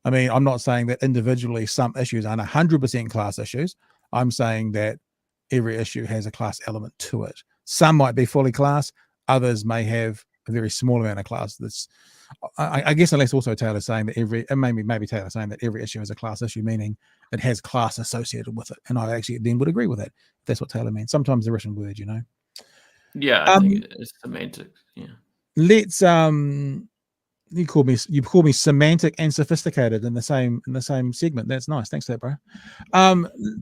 I mean, I'm not saying that individually some issues aren't 100% class issues. I'm saying that every issue has a class element to it. Some might be fully class, others may have a very small amount of class. That's, I guess, unless also Taylor saying that maybe Taylor saying that every issue is a class issue, meaning it has class associated with it. And I actually then would agree with that. If that's what Taylor means. Sometimes the written word, Yeah, I think it's semantics. Yeah. Let's you call me semantic and sophisticated in the same segment. That's nice. Thanks for that, bro.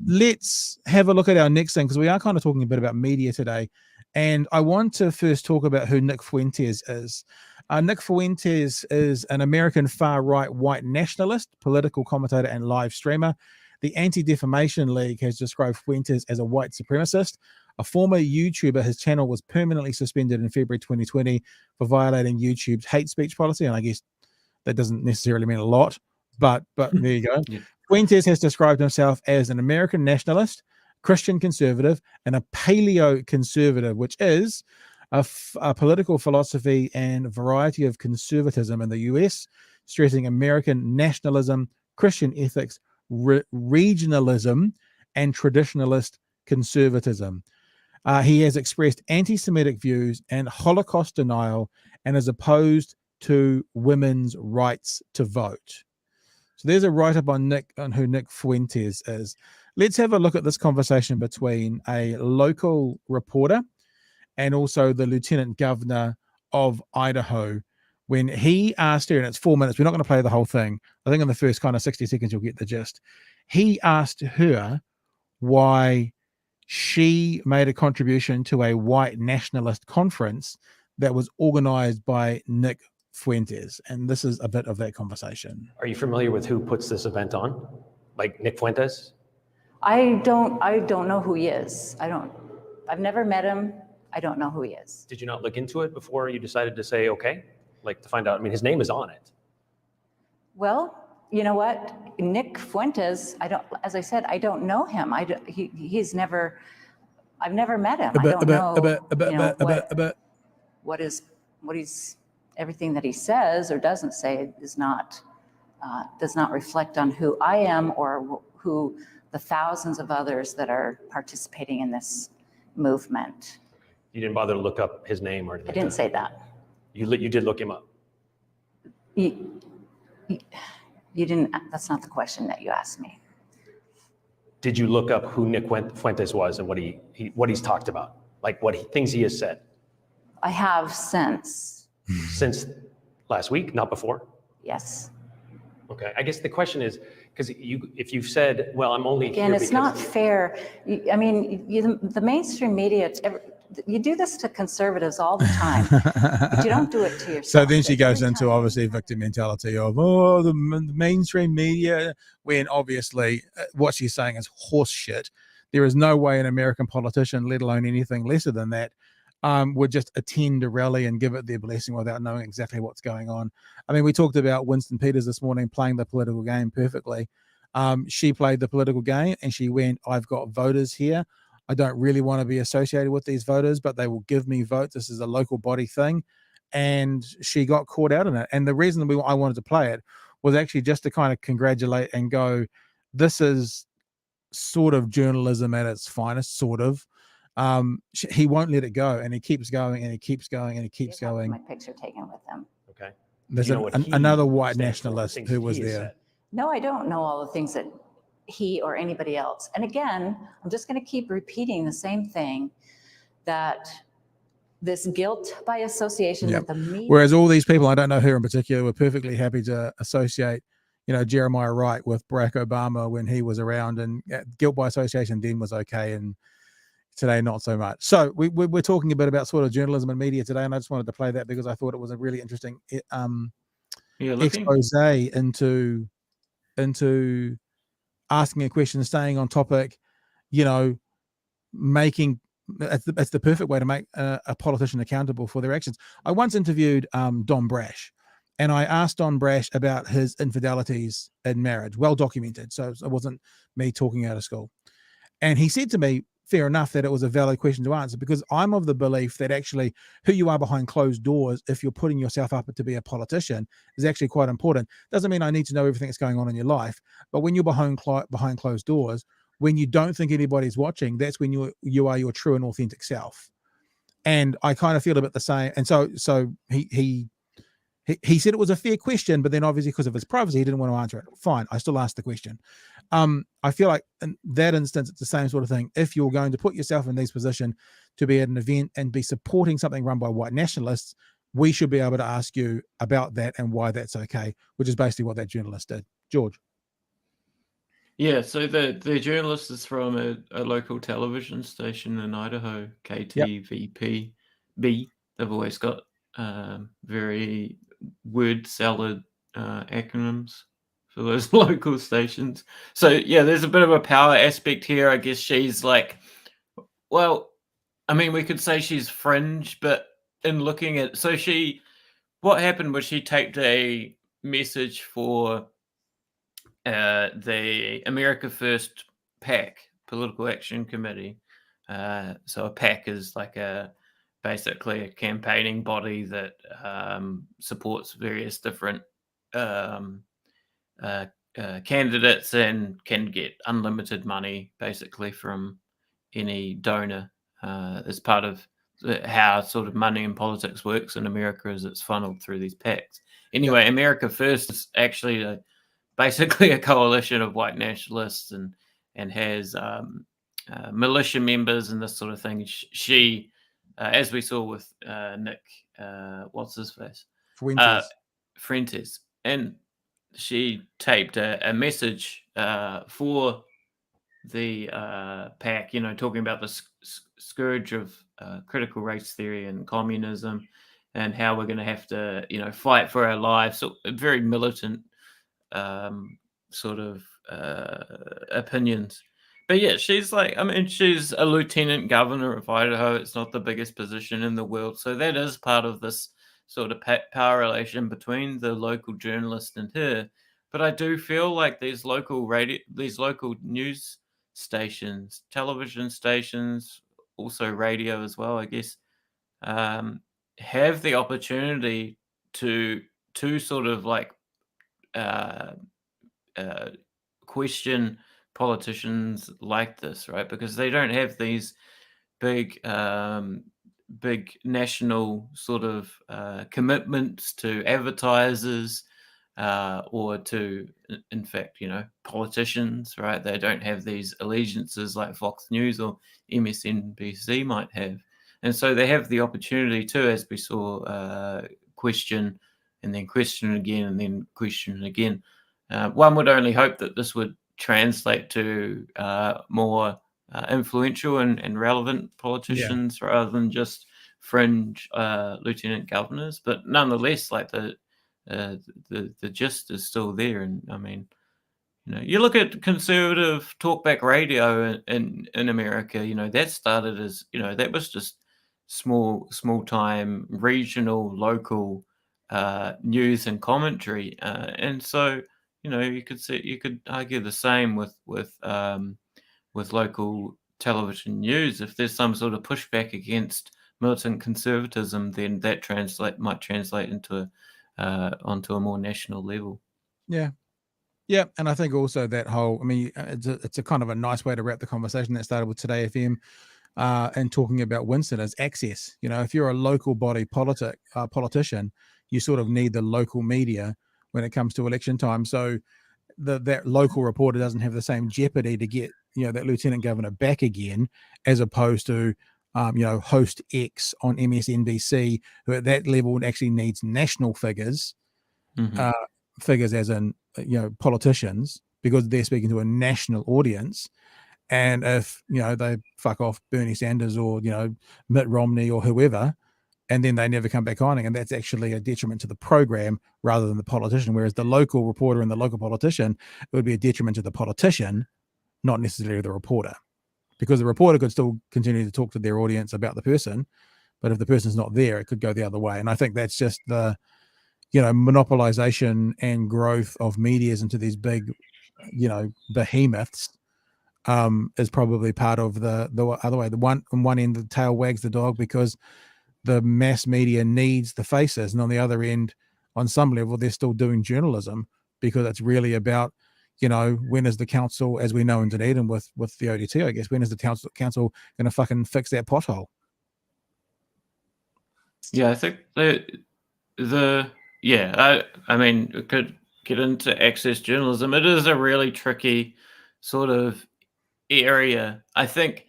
Let's have a look at our next thing, because we are kind of talking a bit about media today, and I want to first talk about who Nick Fuentes is. Nick Fuentes is an American far-right white nationalist, political commentator, and live streamer. The Anti-Defamation League has described Fuentes as a white supremacist. a former YouTuber. His channel was permanently suspended in February 2020 for violating YouTube's hate speech policy. And I guess that doesn't necessarily mean a lot, but there you go. Yeah. Fuentes has described himself as an American nationalist, Christian conservative, and a paleo conservative, which is a political philosophy and variety of conservatism in the US, stressing American nationalism, Christian ethics, regionalism, and traditionalist conservatism. He has expressed anti-Semitic views and Holocaust denial, and is opposed to women's rights to vote. So there's a write-up on who Nick Fuentes is. Let's have a look at this conversation between a local reporter and also the Lieutenant Governor of Idaho, when he asked her, and it's 4 minutes, we're not going to play the whole thing. I think in the first kind of 60 seconds, you'll get the gist. He asked her why she made a contribution to a white nationalist conference that was organized by Nick Fuentes. And this is a bit of that conversation. Are you familiar with who puts this event on? Like Nick Fuentes? I don't know who he is. I've never met him. I don't know who he is. Did you not look into it before you decided to say, okay? Like to find out, I mean, his name is on it. Well, you know what? Nick Fuentes, as I said, I don't know him. He's never, I've never met him. I don't know what he's, everything that he says or doesn't say does not reflect on who I am or who the thousands of others that are participating in this movement. You didn't bother to look up his name or anything? I didn't say that. You did look him up? You didn't, that's not the question that you asked me. Did you look up who Nick Fuentes was and what he's talked about? Like things he has said? I have since. Since last week, not before? Yes. Okay, I guess the question is, because if you've said, well, I'm only Again, here it's not fair. I mean, the mainstream media, you do this to conservatives all the time, but you don't do it to yourself. So then she goes into obviously victim mentality of, the mainstream media, when obviously what she's saying is horse shit. There is no way an American politician, let alone anything lesser than that, would just attend a rally and give it their blessing without knowing exactly what's going on. I mean, we talked about Winston Peters this morning playing the political game perfectly. She played the political game and she went, I've got voters here. I don't really want to be associated with these voters, but they will give me votes. This is a local body thing. And she got caught out in it. And the reason I wanted to play it was actually just to kind of congratulate and go, this is sort of journalism at its finest, sort of. He won't let it go, and he keeps going and he keeps going and he keeps going. My picture taken with him. Okay. There's another white nationalist who was there. Said. No, I don't know all the things that he or anybody else. And again, I'm just going to keep repeating the same thing, that this guilt by association with the media. Whereas all these people, I don't know who in particular, were perfectly happy to associate, Jeremiah Wright with Barack Obama when he was around, and guilt by association then was okay, and today not so much. So we're talking a bit about sort of journalism and media today, and I just wanted to play that because I thought it was a really interesting expose into asking a question, staying on topic, making it's the perfect way to make a politician accountable for their actions. I once interviewed Don Brash, and I asked Don Brash about his infidelities in marriage, well documented, so it wasn't me talking out of school. And he said to me, fair enough, that it was a valid question to answer, because I'm of the belief that actually who you are behind closed doors, if you're putting yourself up to be a politician, is actually quite important. Doesn't mean I need to know everything that's going on in your life, but when you're behind closed doors, when you don't think anybody's watching, that's when you are your true and authentic self. And I kind of feel a bit the same. And so he said it was a fair question, but then obviously because of his privacy, he didn't want to answer it. Fine, I still asked the question. I feel like in that instance, it's the same sort of thing. If you're going to put yourself in this position to be at an event and be supporting something run by white nationalists, we should be able to ask you about that and why that's okay, which is basically what that journalist did. George. Yeah, so the journalist is from a local television station in Idaho, KTVP-B. They've always got very word salad acronyms for those local stations. So yeah, there's a bit of a power aspect here. I guess she's like, well, I mean, we could say she's fringe, but in looking at, what happened was she taped a message for the America First PAC, Political Action Committee. So a PAC is like basically a campaigning body that supports various different candidates and can get unlimited money basically from any donor. As part of how sort of money in politics works in America, is it's funneled through these PACs. Anyway, America First is actually basically a coalition of white nationalists and has militia members and this sort of thing. She as we saw with Nick, what's his face? Fuentes. And she taped a message for the PAC, talking about the scourge of critical race theory and communism and how we're going to have to, fight for our lives. So a very militant sort of opinions. But yeah, she's she's a lieutenant governor of Idaho. It's not the biggest position in the world. So that is part of this sort of power relation between the local journalist and her. But I do feel like these local news stations, television stations, also radio as well, I guess, have the opportunity to sort of question politicians like this, right? Because they don't have these big national sort of commitments to advertisers or to, in fact, politicians, right? They don't have these allegiances like Fox News or MSNBC might have. And so they have the opportunity to, as we saw, question and then question again and then question again. One would only hope that this would translate to more influential and relevant politicians rather than just fringe lieutenant governors. But nonetheless, like the gist is still there. And I mean, you look at conservative talkback radio in America. That started as that was just small time regional local news and commentary, and so you could argue the same with local television news. If there's some sort of pushback against militant conservatism, then that might translate into onto a more national level. Yeah, and I think also that whole, it's a kind of a nice way to wrap the conversation that started with Today FM and talking about Winston as access. If you're a local body politician, you sort of need the local media when it comes to election time. So that local reporter doesn't have the same jeopardy to get, that lieutenant governor back again, as opposed to, host X on MSNBC, who at that level actually needs national figures, figures as in, politicians, because they're speaking to a national audience. And if, they fuck off Bernie Sanders or, Mitt Romney or whoever, and then they never come back on, and that's actually a detriment to the program rather than the politician. Whereas the local reporter and the local politician, it would be a detriment to the politician, not necessarily the reporter, because the reporter could still continue to talk to their audience about the person, but if the person's not there, it could go the other way. And I think that's just the, monopolization and growth of medias into these big, behemoths is probably part of the other way. On one end, the tail wags the dog because the mass media needs the faces, and on the other end, on some level, they're still doing journalism because it's really about, when is the council, as we know in Dunedin with the ODT, I guess, when is the council going to fucking fix that pothole? Yeah, I think I mean, we could get into access journalism. It is a really tricky sort of area. I think,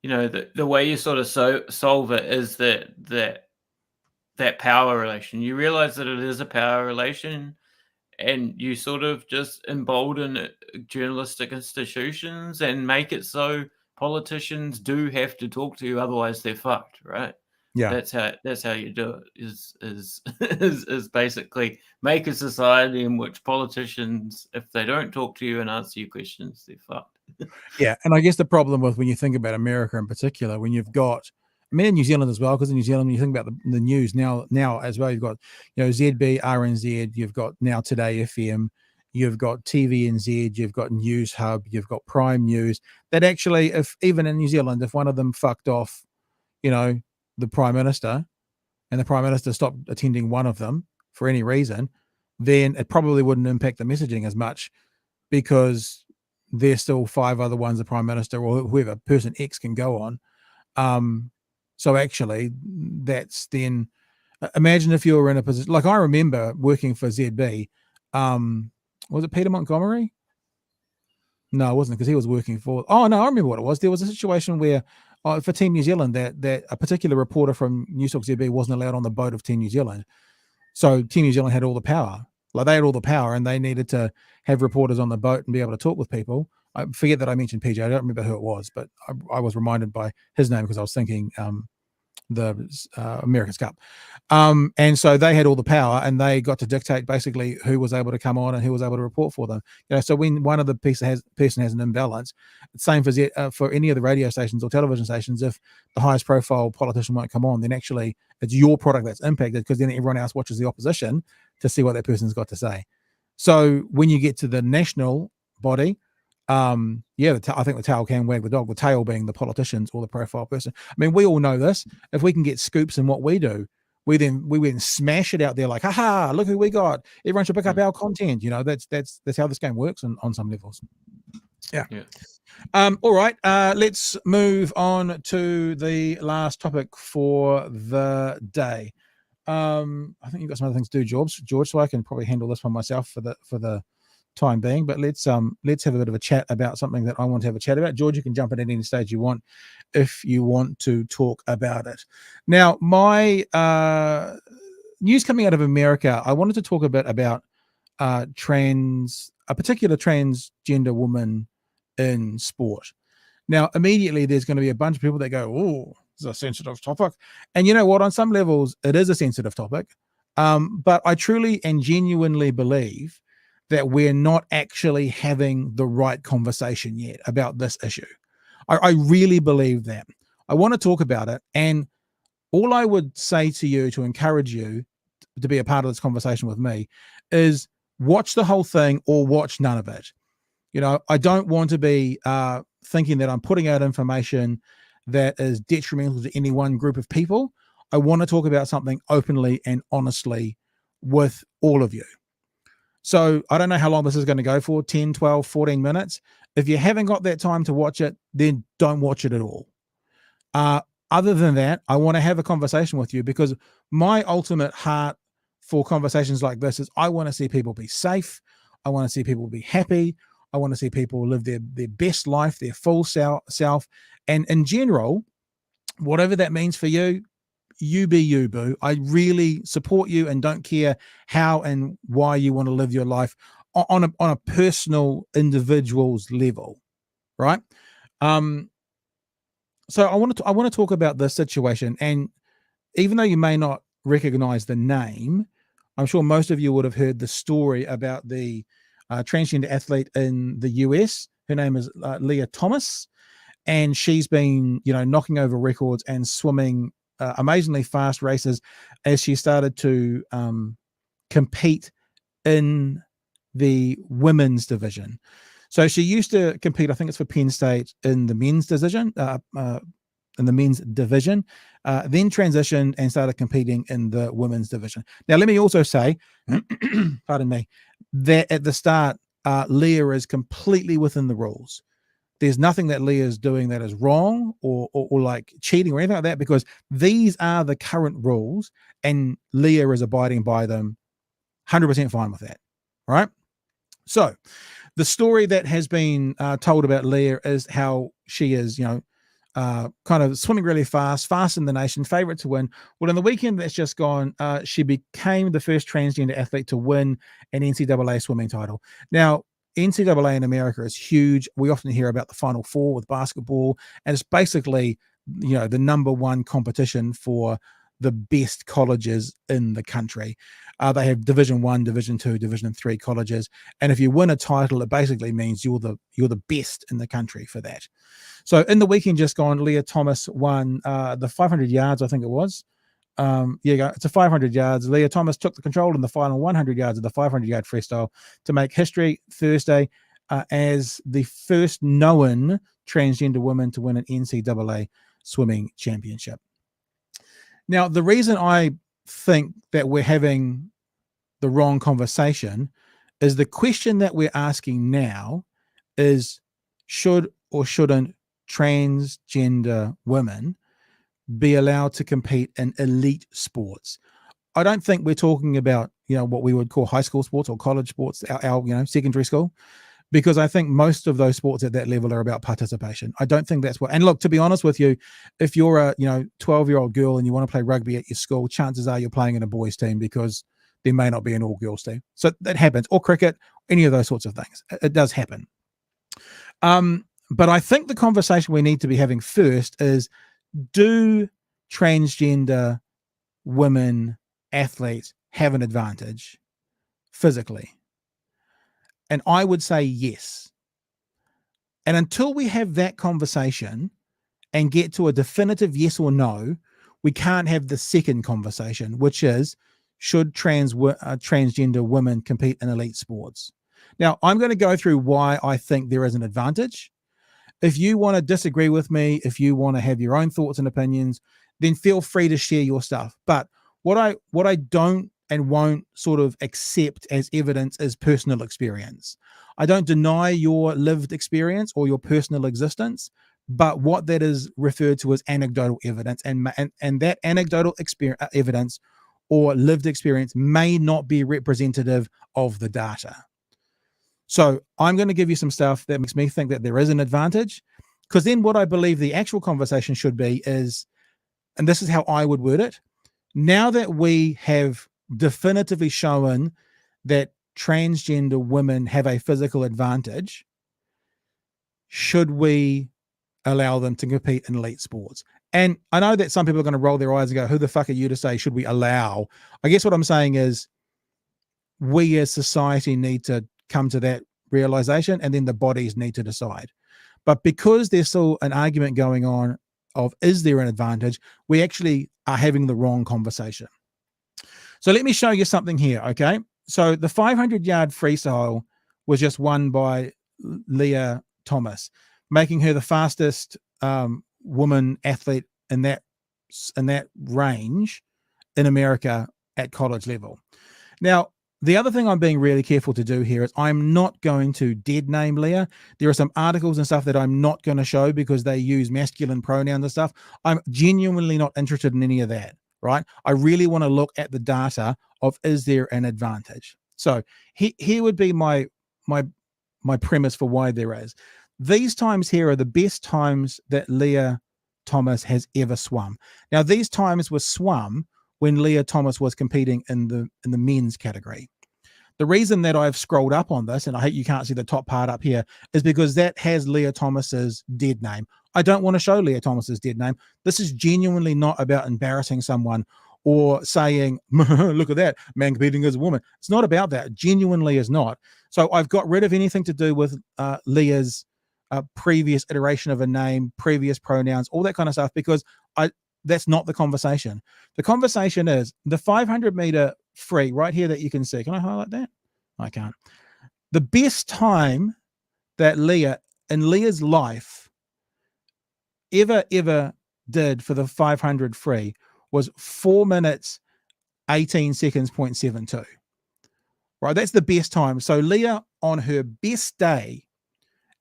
the way you sort of solve it is that power relation. You realize that it is a power relation, and you sort of just embolden journalistic institutions and make it so politicians do have to talk to you, otherwise they're fucked, right? Yeah, that's how you do it. Is basically make a society in which politicians, if they don't talk to you and answer your questions, they're fucked. Yeah, and I guess the problem with when you think about America in particular, when you've got I mean, in New Zealand as well, because in New Zealand, when you think about the news now as well, you've got, ZB, RNZ, you've got now Today FM, you've got TVNZ, you've got News Hub, you've got Prime News. That actually, if even in New Zealand, if one of them fucked off, the Prime Minister, and the Prime Minister stopped attending one of them for any reason, then it probably wouldn't impact the messaging as much, because there's still 5 other ones the Prime Minister or whoever, person X, can go on. So actually, that's then, imagine if you were in a position, like I remember working for ZB, was it Peter Montgomery? No, it wasn't, because he was working for, I remember what it was. There was a situation where for Team New Zealand that a particular reporter from News Talk ZB wasn't allowed on the boat of Team New Zealand. So Team New Zealand had all the power. Like, they had all the power, and they needed to have reporters on the boat and be able to talk with people. I forget that I mentioned PJ. I don't remember who it was, but I was reminded by his name because I was thinking the America's Cup. And so they had all the power, and they got to dictate basically who was able to come on and who was able to report for them. So when one of the person has an imbalance, same for any of the radio stations or television stations, if the highest profile politician won't come on, then actually it's your product that's impacted, because then everyone else watches the opposition to see what that person's got to say. So when you get to the national body, I think the tail can wag the dog, the tail being the politicians or the profile person. I mean, we all know this. If we can get scoops in what we do, we then smash it out there like, haha, look who we got. Everyone should pick up our content. That's how this game works on some levels. Yeah. All right. Let's move on to the last topic for the day. I think you've got some other things to do, George, so I can probably handle this one myself for the time being, but let's have a bit of a chat about something that I want to have a chat about. George, you can jump in at any stage you want if you want to talk about it. Now, my news coming out of America, I wanted to talk a bit about a particular transgender woman in sport. Now, immediately there's going to be a bunch of people that go, oh, this is a sensitive topic. And you know what? On some levels, it is a sensitive topic. But I truly and genuinely believe that we're not actually having the right conversation yet about this issue. I really believe that. I want to talk about it. And all I would say to you to encourage you to be a part of this conversation with me is watch the whole thing or watch none of it. I don't want to be thinking that I'm putting out information that is detrimental to any one group of people. I want to talk about something openly and honestly with all of you. So I don't know how long this is going to go for, 10, 12, 14 minutes. If you haven't got that time to watch it, then don't watch it at all. Other than that, I want to have a conversation with you, because my ultimate heart for conversations like this is I want to see people be safe. I want to see people be happy. I want to see people live their best life, their full self. And in general, whatever that means for you, you be you, boo. I really support you and don't care how and why you want to live your life on a personal individual's level, right? So I want to talk about this situation, and even though you may not recognize the name, I'm sure most of you would have heard the story about the transgender athlete in the US. Her name is Lia Thomas, and she's been, knocking over records and swimming amazingly fast races as she started to compete in the women's division. So she used to compete, I think it's for Penn State, in the men's division, then transitioned and started competing in the women's division. Now, let me also say, pardon me, that at the start, Lia is completely within the rules. There's nothing that Lia is doing that is wrong or like cheating or anything like that, because these are the current rules and Lia is abiding by them 100% fine with that. Right? So the story that has been told about Lia is how she is, kind of swimming really fast in the nation, favorite to win. Well, in the weekend that's just gone, she became the first transgender athlete to win an NCAA swimming title. Now, NCAA in America is huge. We often hear about the Final Four with basketball, and it's basically, the number one competition for the best colleges in the country. They have Division 1, Division 2, Division 3 colleges, and if you win a title, it basically means you're the best in the country for that. So in the weekend just gone, Lia Thomas won the 500 yards, I think it was. It's a 500 yards. Lia Thomas took the control in the final 100 yards of the 500-yard freestyle to make history Thursday as the first known transgender woman to win an NCAA swimming championship. Now, the reason I think that we're having the wrong conversation is the question that we're asking now is, should or shouldn't transgender women be allowed to compete in elite sports? I don't think we're talking about, what we would call high school sports or college sports, our secondary school, because I think most of those sports at that level are about participation. I don't think that's what, and look, to be honest with you, if you're a 12-year-old girl and you want to play rugby at your school, chances are you're playing in a boys team because there may not be an all-girls team. So that happens, or cricket, any of those sorts of things. It does happen. But I think the conversation we need to be having first is, do transgender women athletes have an advantage physically? And I would say yes. And until we have that conversation and get to a definitive yes or no, we can't have the second conversation, which is, should transgender women compete in elite sports? Now, I'm going to go through why I think there is an advantage. If you want to disagree with me, if you want to have your own thoughts and opinions, then feel free to share your stuff. But what I don't and won't sort of accept as evidence is personal experience. I don't deny your lived experience or your personal existence, but what that is referred to as anecdotal evidence, and that anecdotal evidence or lived experience may not be representative of the data. So I'm going to give you some stuff that makes me think that there is an advantage, because then what I believe the actual conversation should be is, and this is how I would word it, now that we have definitively shown that transgender women have a physical advantage, should we allow them to compete in elite sports? And I know that some people are going to roll their eyes and go, who the fuck are you to say, should we allow? I guess what I'm saying is, we as society need to come to that realization, and then the bodies need to decide. But because there's still an argument going on of, is there an advantage, we actually are having the wrong conversation. So let me show you something here, okay? So the 500-yard freestyle was just won by Lia Thomas, making her the fastest woman athlete in that range in America at college level. Now, the other thing I'm being really careful to do here is I'm not going to dead name Lia. There are some articles and stuff that I'm not going to show because they use masculine pronouns and stuff. I'm genuinely not interested in any of that, right? I really want to look at the data of, is there an advantage? So here would be my premise for why there is. These times here are the best times that Lia Thomas has ever swum. Now, these times were swum when Lia Thomas was competing in the men's category. The reason that I've scrolled up on this, and I hope you can't see the top part up here, is because that has Lia Thomas's dead name. I don't want to show Lia Thomas's dead name. This is genuinely not about embarrassing someone or saying, look at that, man competing as a woman. It's not about that. Genuinely is not. So I've got rid of anything to do with Lia's previous iteration of a name, previous pronouns, all that kind of stuff, because that's not the conversation. The conversation is the 500-meter free right here that you can see. Can I highlight that? I can't. The best time that Lia in Lia's life ever did for the 500 free was 4 minutes 18 seconds 0.72. Right, that's the best time. So Lia on her best day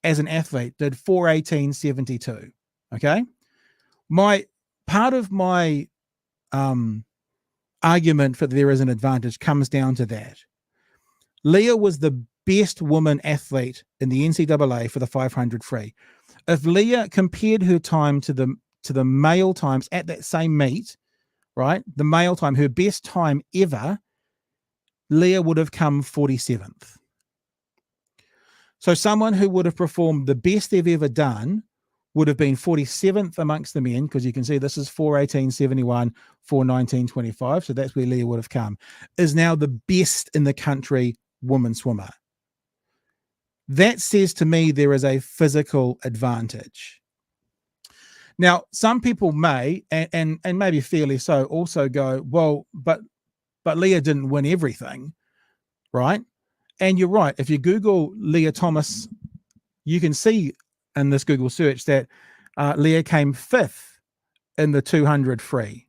as an athlete did 4:18.72. Okay, part of my argument for there is an advantage comes down to that. Lia was the best woman athlete in the NCAA for the 500 free. If Lia compared her time to the male times at that same meet, right, the male time, her best time ever, Lia would have come 47th. So someone who would have performed the best they've ever done would have been 47th amongst the men, because you can see this is 4/1871, 4/1925, so that's where Lia would have come, is now the best in the country woman swimmer. That says to me there is a physical advantage. Now, some people may, and maybe fairly so, also go, well, but Lia didn't win everything, right? And you're right. If you Google Lia Thomas, you can see in this Google search that Lia came 5th in the 200 free,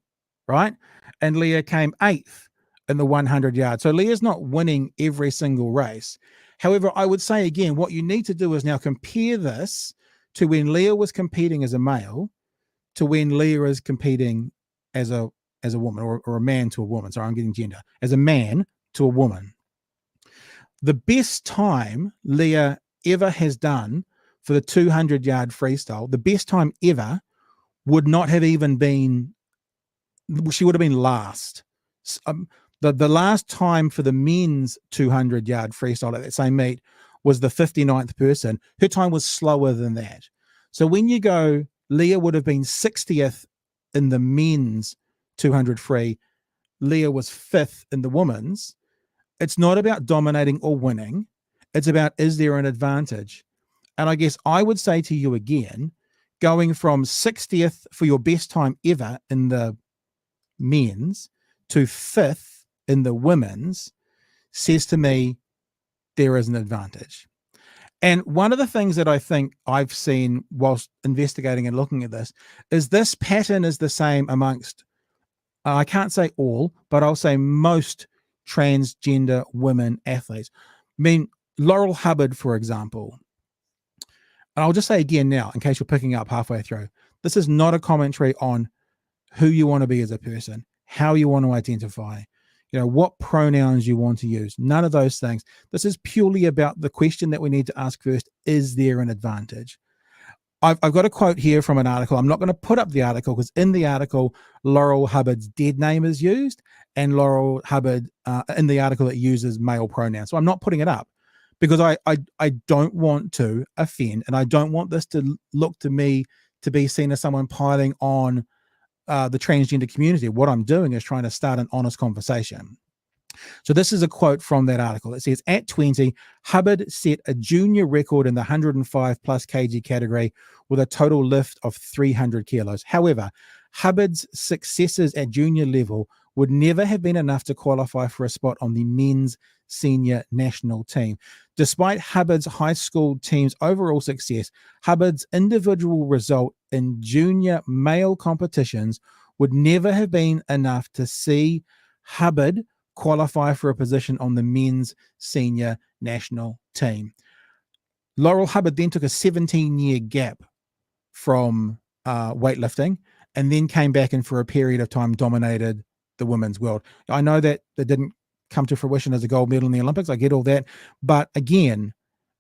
right? And Lia came 8th in the 100 yard. So Lia's not winning every single race. However, I would say again, what you need to do is now compare this to when Lia was competing as a male to when Lia is competing as a woman, or a man to a woman. Sorry, I'm getting gender. As a man to a woman. The best time Lia ever has done for the 200 yard freestyle, the best time ever would not have even been, she would have been last. The last time for the men's 200 yard freestyle at that same meet was the 59th person. Her time was slower than that. So when you go, Lia would have been 60th in the men's 200 free, Lia was 5th in the women's. It's not about dominating or winning. It's about, is there an advantage? And I guess I would say to you again, going from 60th for your best time ever in the men's to 5th in the women's says to me there is an advantage. And one of the things that I think I've seen whilst investigating and looking at this pattern is the same amongst, I can't say all, but I'll say most transgender women athletes. I mean, Laurel Hubbard, for example, and I'll just say again now, in case you're picking up halfway through, this is not a commentary on who you want to be as a person, how you want to identify, what pronouns you want to use, none of those things. This is purely about the question that we need to ask first, is there an advantage? I've got a quote here from an article. I'm not going to put up the article because in the article, Laurel Hubbard's dead name is used, and Laurel Hubbard, in the article, it uses male pronouns. So I'm not putting it up because I don't want to offend, and I don't want this to look to me to be seen as someone piling on the transgender community. What I'm doing is trying to start an honest conversation. So this is a quote from that article. It says, at 20, Hubbard set a junior record in the 105 plus kg category with a total lift of 300 kilos. However, Hubbard's successes at junior level would never have been enough to qualify for a spot on the men's senior national team. Despite Hubbard's high school team's overall success, Hubbard's individual result in junior male competitions would never have been enough to see Hubbard qualify for a position on the men's senior national team. Laurel Hubbard then took a 17-year gap from weightlifting and then came back and for a period of time dominated the women's world. I know that didn't come to fruition as a gold medal in the Olympics. I get all that. But again,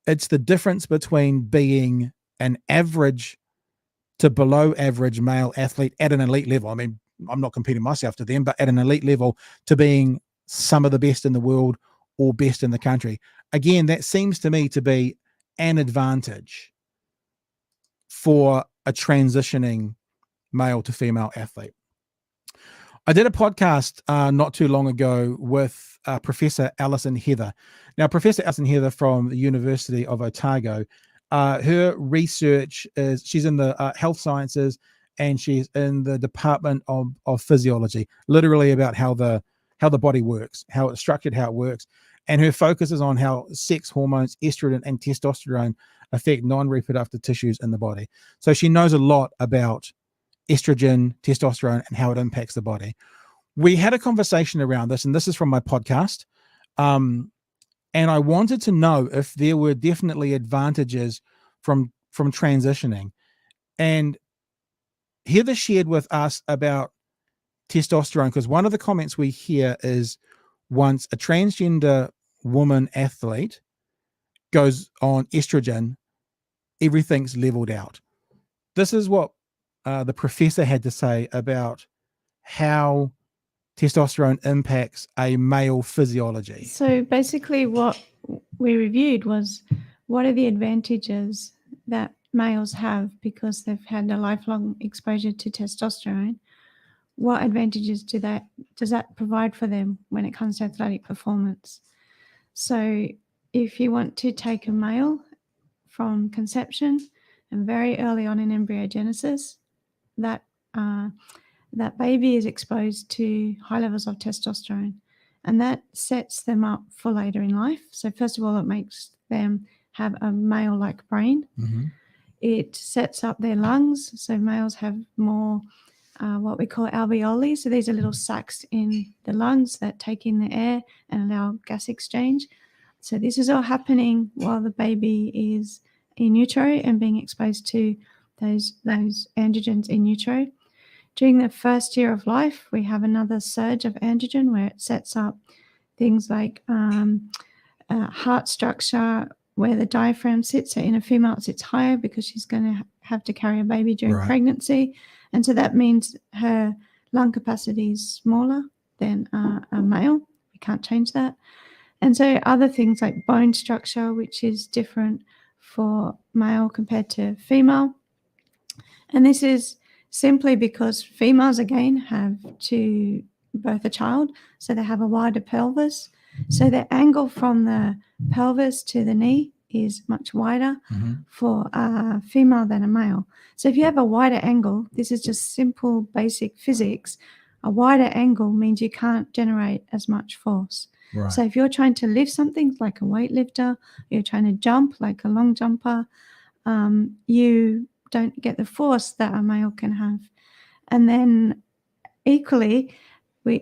it's the difference between being an average to below average male athlete at an elite level. I mean, I'm not comparing myself to them, but at an elite level to being some of the best in the world or best in the country. Again, that seems to me to be an advantage for a transitioning male to female athlete. I did a podcast not too long ago with Professor Alison Heather. Now, Professor Alison Heather from the University of Otago, her research is, she's in the health sciences and she's in the Department of Physiology, literally about how the body works, how it's structured, how it works. And her focus is on how sex hormones, estrogen and testosterone affect non-reproductive tissues in the body. So she knows a lot about estrogen, testosterone, and how it impacts the body. We had a conversation around this, and this is from my podcast. And I wanted to know if there were definitely advantages from transitioning. And Heather shared with us about testosterone, because one of the comments we hear is once a transgender woman athlete goes on estrogen, everything's leveled out. This is what the professor had to say about how testosterone impacts a male physiology. So basically what we reviewed was what are the advantages that males have because they've had a lifelong exposure to testosterone, what advantages does that provide for them when it comes to athletic performance? So if you want to take a male from conception and very early on in embryogenesis, that baby is exposed to high levels of testosterone, and that sets them up for later in life. So first of all, it makes them have a male-like brain. Mm-hmm. It sets up their lungs. So males have more what we call alveoli. So these are little sacs in the lungs that take in the air and allow gas exchange. So this is all happening while the baby is in utero and being exposed to those androgens in utero. During the first year of life, we have another surge of androgen where it sets up things like heart structure, where the diaphragm sits. So in a female, it sits higher because she's going to have to carry a baby during pregnancy. And so that means her lung capacity is smaller than a male. We can't change that. And so other things like bone structure, which is different for male compared to female. And this is simply because females, again, have to birth a child. So they have a wider pelvis. So the angle from the pelvis to the knee is much wider for a female than a male. So if you have a wider angle, this is just simple basic physics. A wider angle means you can't generate as much force. Right. So if you're trying to lift something like a weightlifter, you're trying to jump like a long jumper, you don't get the force that a male can have. And then equally,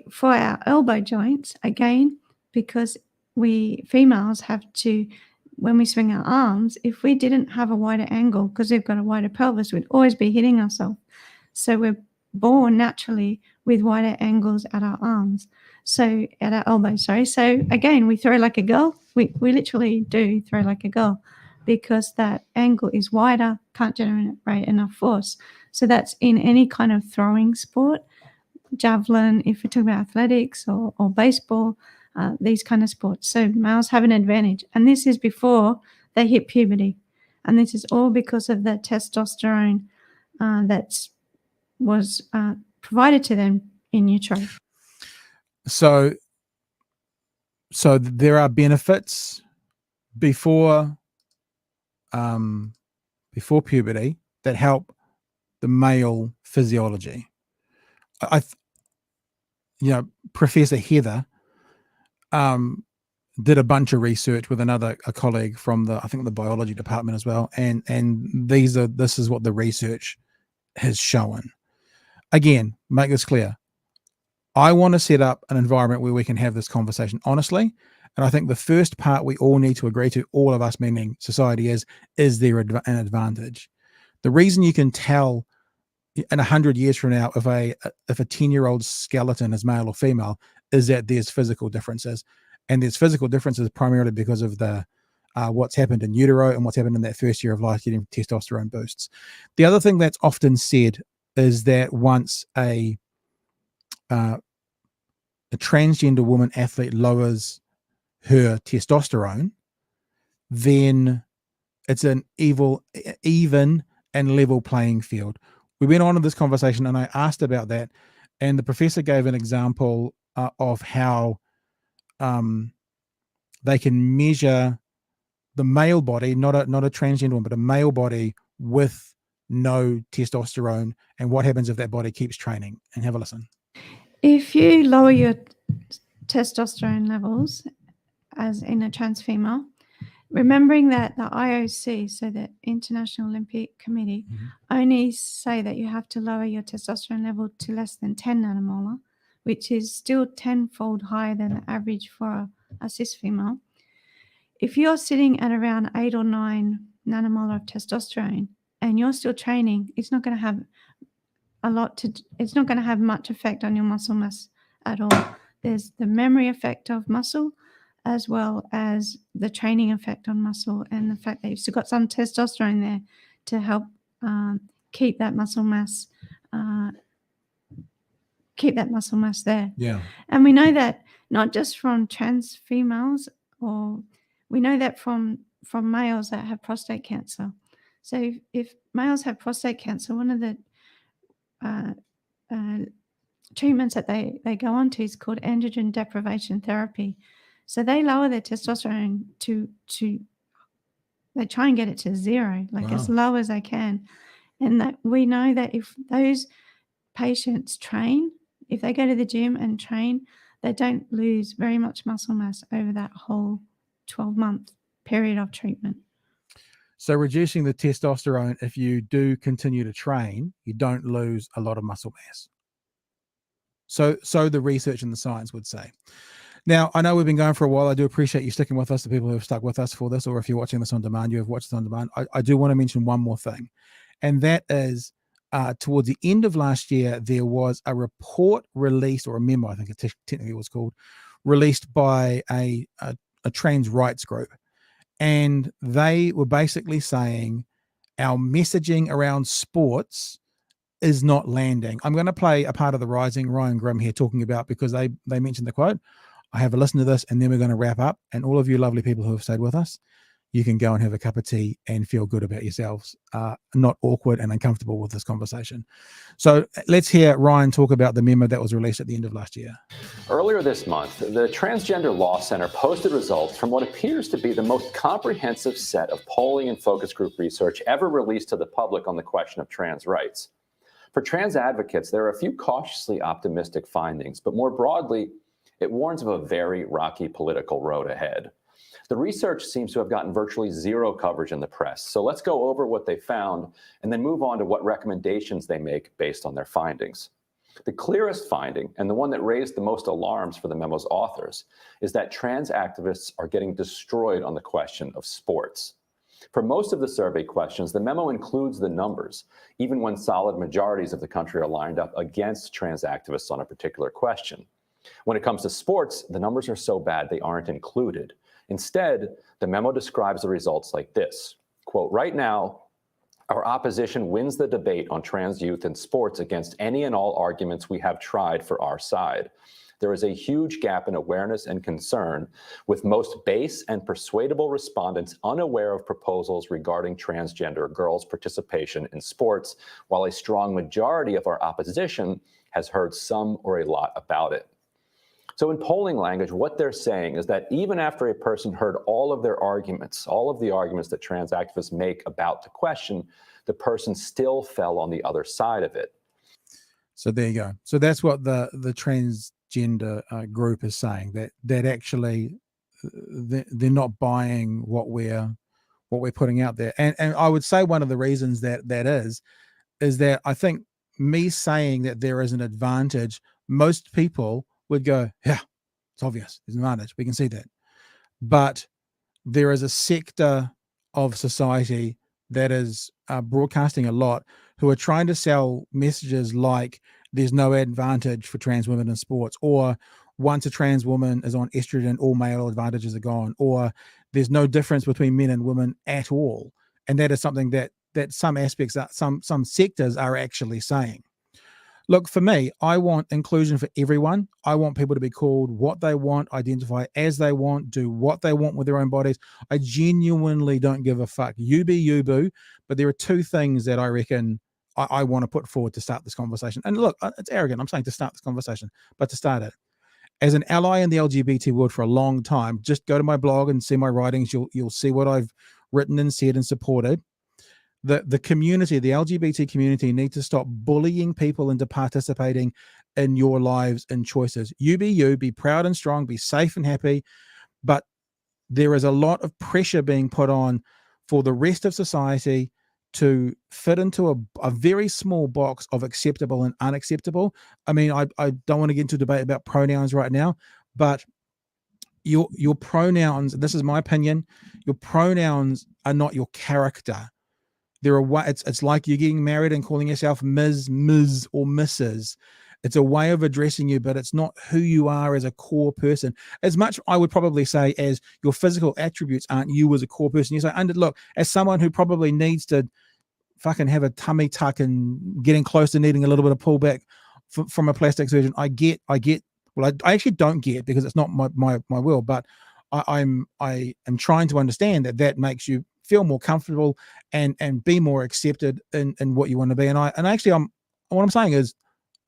for our elbow joints, again, because we females have to, when we swing our arms, if we didn't have a wider angle, because we've got a wider pelvis, we'd always be hitting ourselves. So we're born naturally with wider angles at our arms. So at our elbows, sorry. So again, we throw like a girl. We literally do throw like a girl because that angle is wider, can't generate enough force. So that's in any kind of throwing sport, javelin, if we're talking about athletics or baseball, these kind of sports. So males have an advantage. And this is before they hit puberty. And this is all because of the testosterone that was provided to them in utero. So there are benefits before puberty that help the male physiology. Professor Heather did a bunch of research with a colleague from the biology department as well, and this is what the research has shown. Again, make this clear. I want to set up an environment where we can have this conversation honestly, and I think the first part we all need to agree to, all of us, meaning society, is there an advantage? The reason you can tell in 100 years from now if a 10-year-old skeleton is male or female is that there's physical differences, and there's physical differences primarily because of the what's happened in utero and what's happened in that first year of life, getting testosterone boosts. The other thing that's often said is that once a transgender woman athlete lowers her testosterone, then it's an even and level playing field. We went on in this conversation and I asked about that, and the professor gave an example of how they can measure the male body, not a transgender woman, but a male body with no testosterone, and what happens if that body keeps training. And have a listen. If you lower your testosterone levels as in a trans female, remembering that the IOC, so the International Olympic Committee, only say that you have to lower your testosterone level to less than 10 nanomolar, which is still 10-fold higher than the average for a cis female. If you're sitting at around 8 or 9 nanomolar of testosterone and you're still training, it's not going to have it's not going to have much effect on your muscle mass at all. There's the memory effect of muscle as well as the training effect on muscle, and the fact that you've still got some testosterone there to help keep that muscle mass there. Yeah. And we know that not just from trans females, or we know that from males that have prostate cancer. So if males have prostate cancer, one of the treatments that they go on to is called androgen deprivation therapy. So they lower their testosterone to they try and get it to zero, like as low as they can. And that we know that if those patients train, if they go to the gym and train, they don't lose very much muscle mass over that whole 12-month period of treatment. So reducing the testosterone, if you do continue to train, you don't lose a lot of muscle mass. So the research and the science would say. Now, I know we've been going for a while. I do appreciate you sticking with us, the people who have stuck with us for this, or if you're watching this on demand, you have watched this on demand. I do want to mention one more thing, and that is towards the end of last year, there was a report released, or a memo, I think it technically was called, released by a trans rights group. And they were basically saying our messaging around sports is not landing. I'm going to play a part of The Rising, Ryan Grimm here talking about, because they mentioned the quote. I have a listen to this and then we're going to wrap up. And all of you lovely people who have stayed with us, you can go and have a cup of tea and feel good about yourselves, not awkward and uncomfortable with this conversation. So let's hear Ryan talk about the memo that was released at the end of last year. Earlier this month, the Transgender Law Center posted results from what appears to be the most comprehensive set of polling and focus group research ever released to the public on the question of trans rights. For trans advocates, there are a few cautiously optimistic findings, but more broadly, it warns of a very rocky political road ahead. The research seems to have gotten virtually zero coverage in the press. So let's go over what they found and then move on to what recommendations they make based on their findings. The clearest finding, and the one that raised the most alarms for the memo's authors, is that trans activists are getting destroyed on the question of sports. For most of the survey questions, the memo includes the numbers, even when solid majorities of the country are lined up against trans activists on a particular question. When it comes to sports, the numbers are so bad they aren't included. Instead, the memo describes the results like this, quote, right now, our opposition wins the debate on trans youth in sports against any and all arguments we have tried for our side. There is a huge gap in awareness and concern, with most base and persuadable respondents unaware of proposals regarding transgender girls' participation in sports, while a strong majority of our opposition has heard some or a lot about it. So in polling language, what they're saying is that even after a person heard all of their arguments, all of the arguments that trans activists make about the question, the person still fell on the other side of it. So there you go. So that's what the transgender group is saying, that actually they're not buying what we're putting out there. And I would say one of the reasons that is that I think me saying that there is an advantage, most people would go, yeah, it's obvious. There's an advantage. We can see that. But there is a sector of society that is broadcasting a lot who are trying to sell messages like there's no advantage for trans women in sports, or once a trans woman is on estrogen, all male advantages are gone, or there's no difference between men and women at all. And that is something that some aspects, some sectors are actually saying. Look, for me, I want inclusion for everyone. I want people to be called what they want, identify as they want, do what they want with their own bodies. I genuinely don't give a fuck. You be you, boo. But there are two things that I reckon I want to put forward to start this conversation. And look, it's arrogant. I'm saying to start this conversation, but to start it. As an ally in the LGBT world for a long time, just go to my blog and see my writings. You'll see what I've written and said and supported. The community, the LGBT community, need to stop bullying people into participating in your lives and choices. You, be proud and strong, be safe and happy. But there is a lot of pressure being put on for the rest of society to fit into a very small box of acceptable and unacceptable. I mean, I don't want to get into a debate about pronouns right now, but your pronouns, this is my opinion, your pronouns are not your character. It's like you're getting married and calling yourself Ms., or Mrs. It's a way of addressing you, but it's not who you are as a core person. As much, I would probably say, as your physical attributes aren't you as a core person. You say, look, as someone who probably needs to fucking have a tummy tuck and getting close to needing a little bit of pullback from a plastic surgeon, I get. Well, I actually don't get, because it's not my will, but I am trying to understand that makes you feel more comfortable and be more accepted in what you want to be. And actually what I'm saying is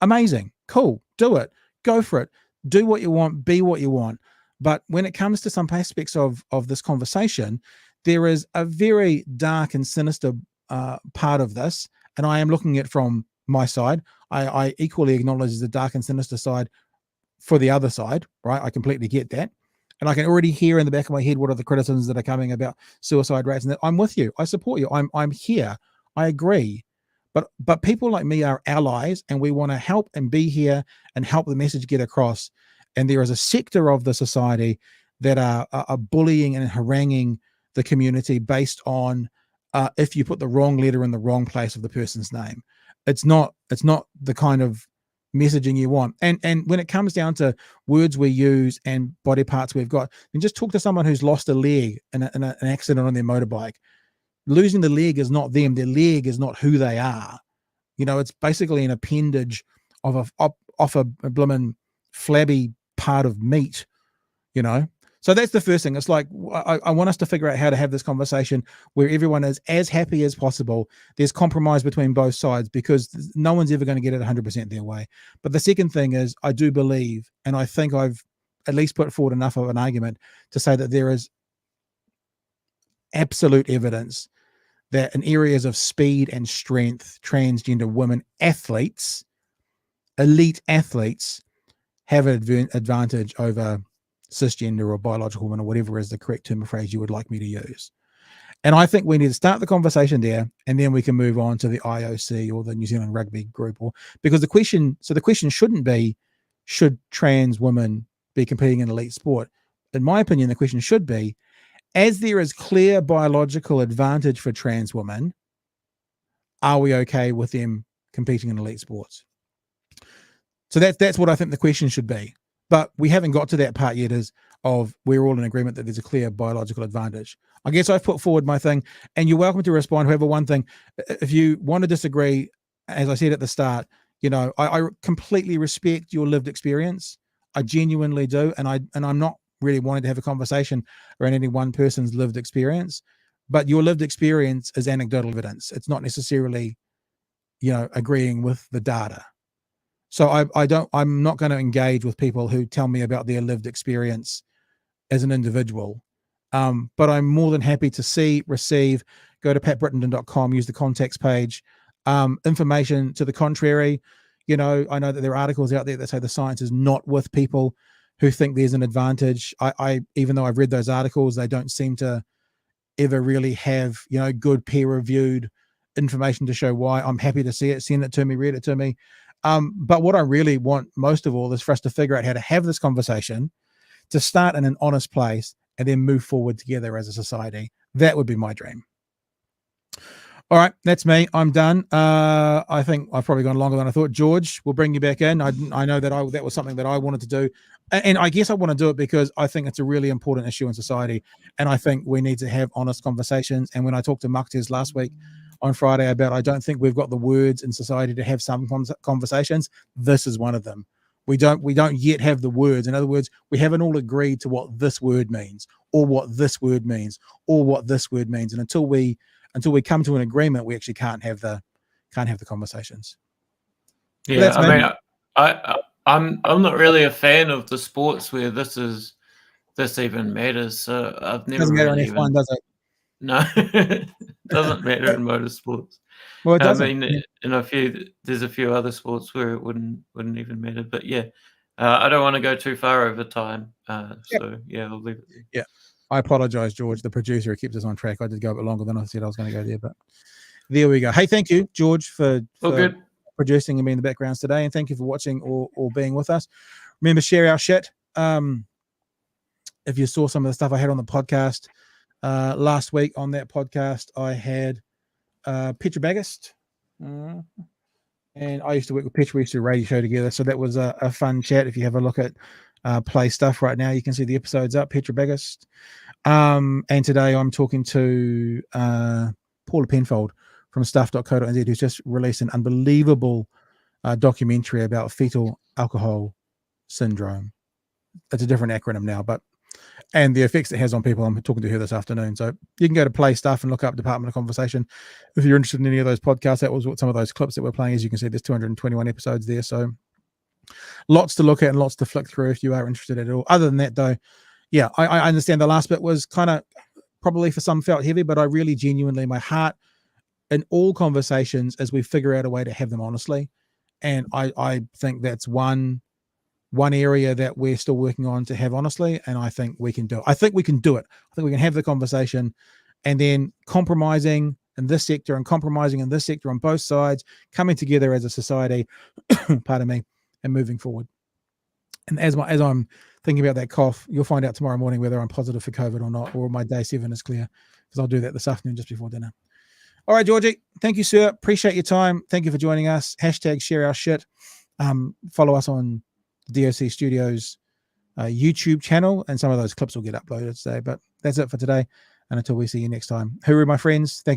amazing, cool, do it, go for it, do what you want, be what you want. But when it comes to some aspects of this conversation, there is a very dark and sinister part of this, and I am looking at it from my side. I equally acknowledge the dark and sinister side for the other side, right? I completely get that. And I can already hear in the back of my head what are the criticisms that are coming about suicide rates. And that I'm with you. I support you. I'm here. I agree. But people like me are allies, and we want to help and be here and help the message get across. And there is a sector of the society that are bullying and haranguing the community based on if you put the wrong letter in the wrong place of the person's name. It's not the kind of messaging you want. And when it comes down to words we use and body parts we've got, then just talk to someone who's lost a leg in an accident on their motorbike. Losing the leg is not them. Their leg is not who they are. You know, it's basically an appendage of off a blimmin' flabby part of meat, you know. So that's the first thing. It's like, I want us to figure out how to have this conversation where everyone is as happy as possible. There's compromise between both sides, because no one's ever going to get it 100% their way. But the second thing is, I do believe, and I think I've at least put forward enough of an argument to say that there is absolute evidence that in areas of speed and strength, transgender women athletes, elite athletes, have an advantage over cisgender or biological women, or whatever is the correct term or phrase you would like me to use. And I think we need to start the conversation there, and then we can move on to the IOC or the New Zealand Rugby group, because the question shouldn't be, should trans women be competing in elite sport? In my opinion, the question should be, as there is clear biological advantage for trans women, are we okay with them competing in elite sports? So that's what I think the question should be. But we haven't got to that part yet, of we're all in agreement that there's a clear biological advantage. I guess I've put forward my thing, and you're welcome to respond. However, one thing, if you want to disagree, as I said at the start, you know, I completely respect your lived experience. I genuinely do. And I'm not really wanting to have a conversation around any one person's lived experience, but your lived experience is anecdotal evidence. It's not necessarily, you know, agreeing with the data. So I'm not going to engage with people who tell me about their lived experience as an individual. But I'm more than happy to see, receive, go to patbrittenden.com, use the contacts page, information to the contrary. You know, I know that there are articles out there that say the science is not with people who think there's an advantage. I even though I've read those articles, they don't seem to ever really have, you know, good peer-reviewed information to show why. I'm happy to see it, send it to me, read it to me. But what I really want most of all is for us to figure out how to have this conversation, to start in an honest place, and then move forward together as a society. That would be my dream. All right, that's me. I'm done. I think I've probably gone longer than I thought. George, we'll bring you back in. I know that that was something that I wanted to do. And I guess I want to do it because I think it's a really important issue in society. And I think we need to have honest conversations. And when I talked to Maktes last week on Friday about, I don't think we've got the words in society to have some conversations, this is one of them. We don't yet have the words. In other words, we haven't all agreed to what this word means, or what this word means, or what this word means. And until we come to an agreement, we actually can't have the conversations. Yeah, I mean, I'm not really a fan of the sports where this even matters. So I've never doesn't matter really in F1, does it? No, it doesn't matter in motorsports. Well, it doesn't. I mean, there's a few other sports where it wouldn't even matter. But yeah, I don't want to go too far over time. So yeah, I'll leave it there. Yeah. I apologize, George, the producer who keeps us on track. I did go a bit longer than I said I was going to go there, but there we go. Hey, thank you, George, for producing and being in the backgrounds today. And thank you for watching or being with us. Remember, share our shit. If you saw some of the stuff I had on the podcast last week, on that podcast, I had Petra Bagast. And I used to work with Petra. We used to do a radio show together. So that was a fun chat. If you have a look at Play Stuff right now, you can see the episodes up. Petra Bagast. And today I'm talking to Paula Penfold from stuff.co.nz, who's just released an unbelievable documentary about fetal alcohol syndrome. It's a different acronym now, but and the effects it has on people. I'm talking to her this afternoon. So you can go to Play Stuff and look up Department of Conversation. If you're interested in any of those podcasts, that was what some of those clips that we're playing. As you can see, there's 221 episodes there. So lots to look at and lots to flick through if you are interested at all. Other than that, though, yeah, I understand the last bit was kind of probably for some felt heavy, but I really genuinely, my heart in all conversations as we figure out a way to have them honestly. And I think that's one area that we're still working on to have honestly, and I think we can do it. I think we can do it. I think we can have the conversation, and then compromising in this sector and compromising in this sector on both sides, coming together as a society, pardon me, and moving forward. And as I'm thinking about that cough, you'll find out tomorrow morning whether I'm positive for COVID or not, or my day 7 is clear, because I'll do that this afternoon just before dinner. All right, Georgie, thank you, sir. Appreciate your time. Thank you for joining us. # share our shit. Follow us on DOC Studios YouTube channel, and some of those clips will get uploaded today. But that's it for today. And until we see you next time, hooroo, my friends. Thank you.